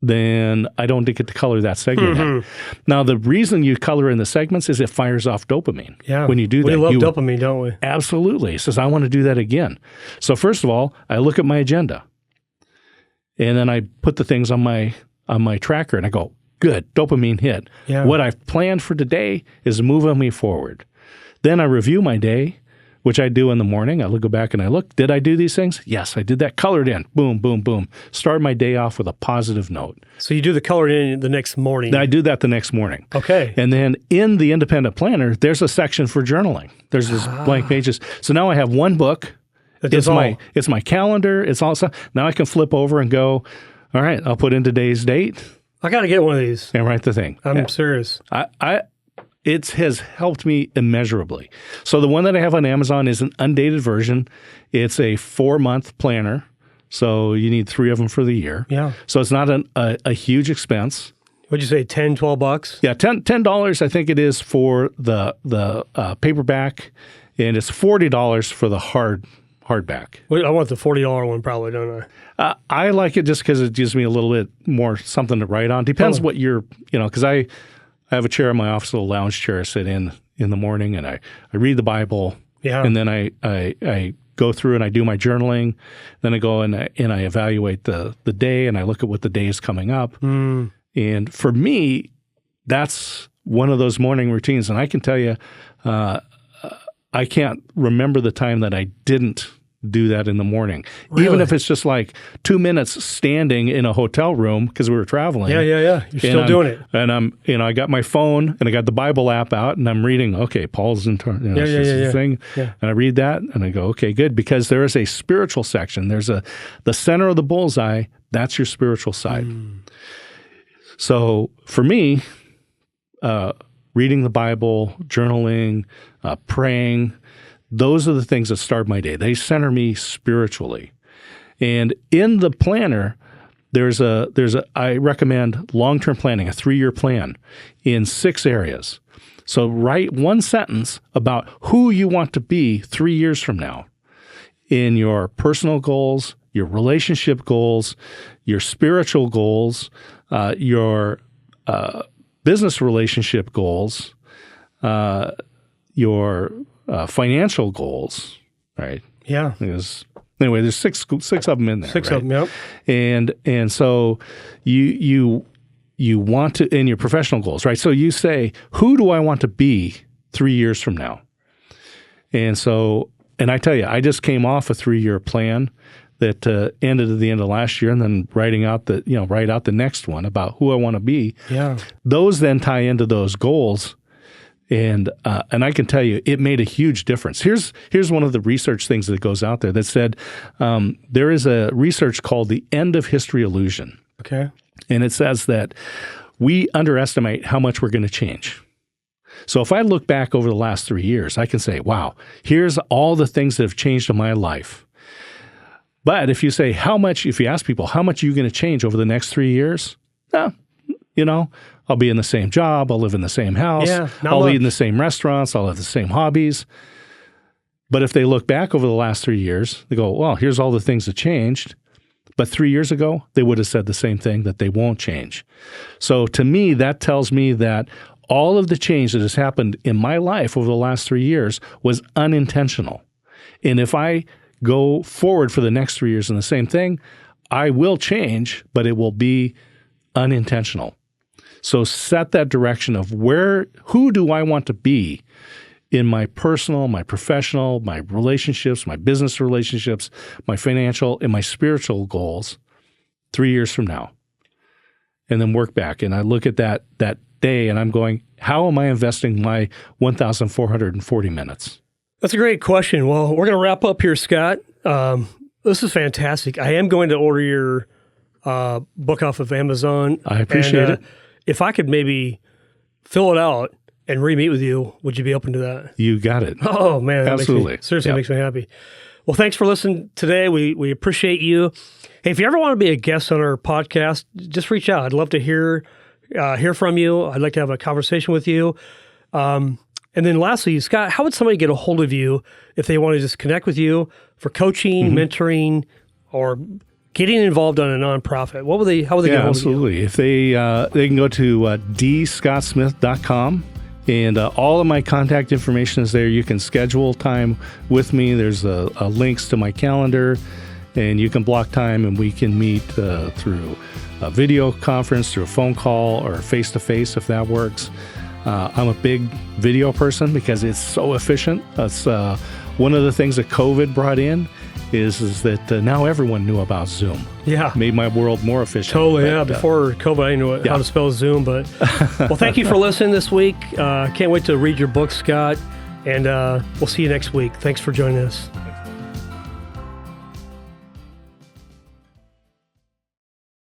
then I don't get to color that segment in. Now, the reason you color in the segments is it fires off dopamine. Yeah. When you do that. We love dopamine, don't we? Absolutely. It says, I want to do that again. So first of all, I look at my agenda. And then I put the things on my tracker and I go, good, dopamine hit. Yeah. What I've planned for today is moving me forward. Then I review my day, which I do in the morning. I go back and I look, did I do these things? Yes, I did that. Colored in. Boom, boom, boom. Start my day off with a positive note. So you do the colored in the next morning? I do that the next morning. Okay. And then in the independent planner, there's a section for journaling. There's this blank pages. So now I have one book. It's my calendar. It's all stuff. Now I can flip over and go, all right, I'll put in today's date. I got to get one of these. And write the thing. I'm serious. It has helped me immeasurably. So the one that I have on Amazon is an undated version. It's a 4-month planner. So you need 3 of them for the year. Yeah. So it's not a huge expense. What'd you say, $10, $12? Yeah, $10 I think it is for the paperback, and it's $40 for the hardback. Well, I want the $40 one probably, don't I? I like it just because it gives me a little bit more something to write on. Depends what you're, because I have a chair in my office, a little lounge chair I sit in the morning, and I read the Bible. Yeah. And then I go through and I do my journaling. Then I go and I evaluate the day, and I look at what the day is coming up. And for me, that's one of those morning routines. And I can tell you, I can't remember the time that I didn't do that in the morning. Really? Even if it's just like 2 minutes standing in a hotel room because we were traveling. Yeah. You're still doing it. And I got my phone and I got the Bible app out and I'm reading, okay, Paul's thing. Yeah. And I read that and I go, okay, good. Because there is a spiritual section. There's the center of the bullseye. That's your spiritual side. So for me, reading the Bible, journaling, praying, those are the things that start my day. They center me spiritually. And in the planner, I recommend long-term planning, a 3-year plan in 6 areas. So write one sentence about who you want to be 3 years from now in your personal goals, your relationship goals, your spiritual goals, your business relationship goals, your financial goals, right? Yeah. Anyway, there's six of them in there. 6 right? of them, yep. And so you want to, in your professional goals, right? So you say, who do I want to be 3 years from now? And I tell you, I just came off a 3-year plan that ended at the end of last year, and then write out the next one about who I want to be. Yeah. Those then tie into those goals. And I can tell you, it made a huge difference. Here's one of the research things that goes out there that said there is a research called the end of history illusion. Okay. And it says that we underestimate how much we're going to change. So if I look back over the last 3 years, I can say, wow, here's all the things that have changed in my life. But if you say if you ask people, how much are you going to change over the next 3 years? I'll be in the same job. I'll live in the same house. I'll eat in the same restaurants. I'll have the same hobbies. But if they look back over the last 3 years, they go, well, here's all the things that changed. But 3 years ago, they would have said the same thing, that they won't change. So to me, that tells me that all of the change that has happened in my life over the last 3 years was unintentional. And if I go forward for the next 3 years in the same thing, I will change, but it will be unintentional. So set that direction of who do I want to be in my personal, my professional, my relationships, my business relationships, my financial, and my spiritual goals 3 years from now. And then work back. And I look at that day and I'm going, how am I investing my 1,440 minutes? That's a great question. Well, we're going to wrap up here, Scott. This is fantastic. I am going to order your book off of Amazon. I appreciate it. If I could maybe fill it out and re-meet with you, would you be open to that? You got it. Oh, man. Absolutely. Makes me happy. Well, thanks for listening today. We appreciate you. Hey, if you ever want to be a guest on our podcast, just reach out. I'd love to hear from you. I'd like to have a conversation with you. And then lastly, Scott, how would somebody get a hold of you if they want to just connect with you for coaching, mentoring, or getting involved on a nonprofit? How would they get a hold absolutely. of you? If they can go to dscottsmith.com. And all of my contact information is there. You can schedule time with me. There's links to my calendar, and you can block time, and we can meet through a video conference, through a phone call, or face-to-face if that works. I'm a big video person because it's so efficient. That's one of the things that COVID brought in is that now everyone knew about Zoom. Yeah. Made my world more efficient. Totally, yeah. Before COVID, I didn't know how to spell Zoom. But well, thank you for listening this week. Can't wait to read your book, Scott. And we'll see you next week. Thanks for joining us.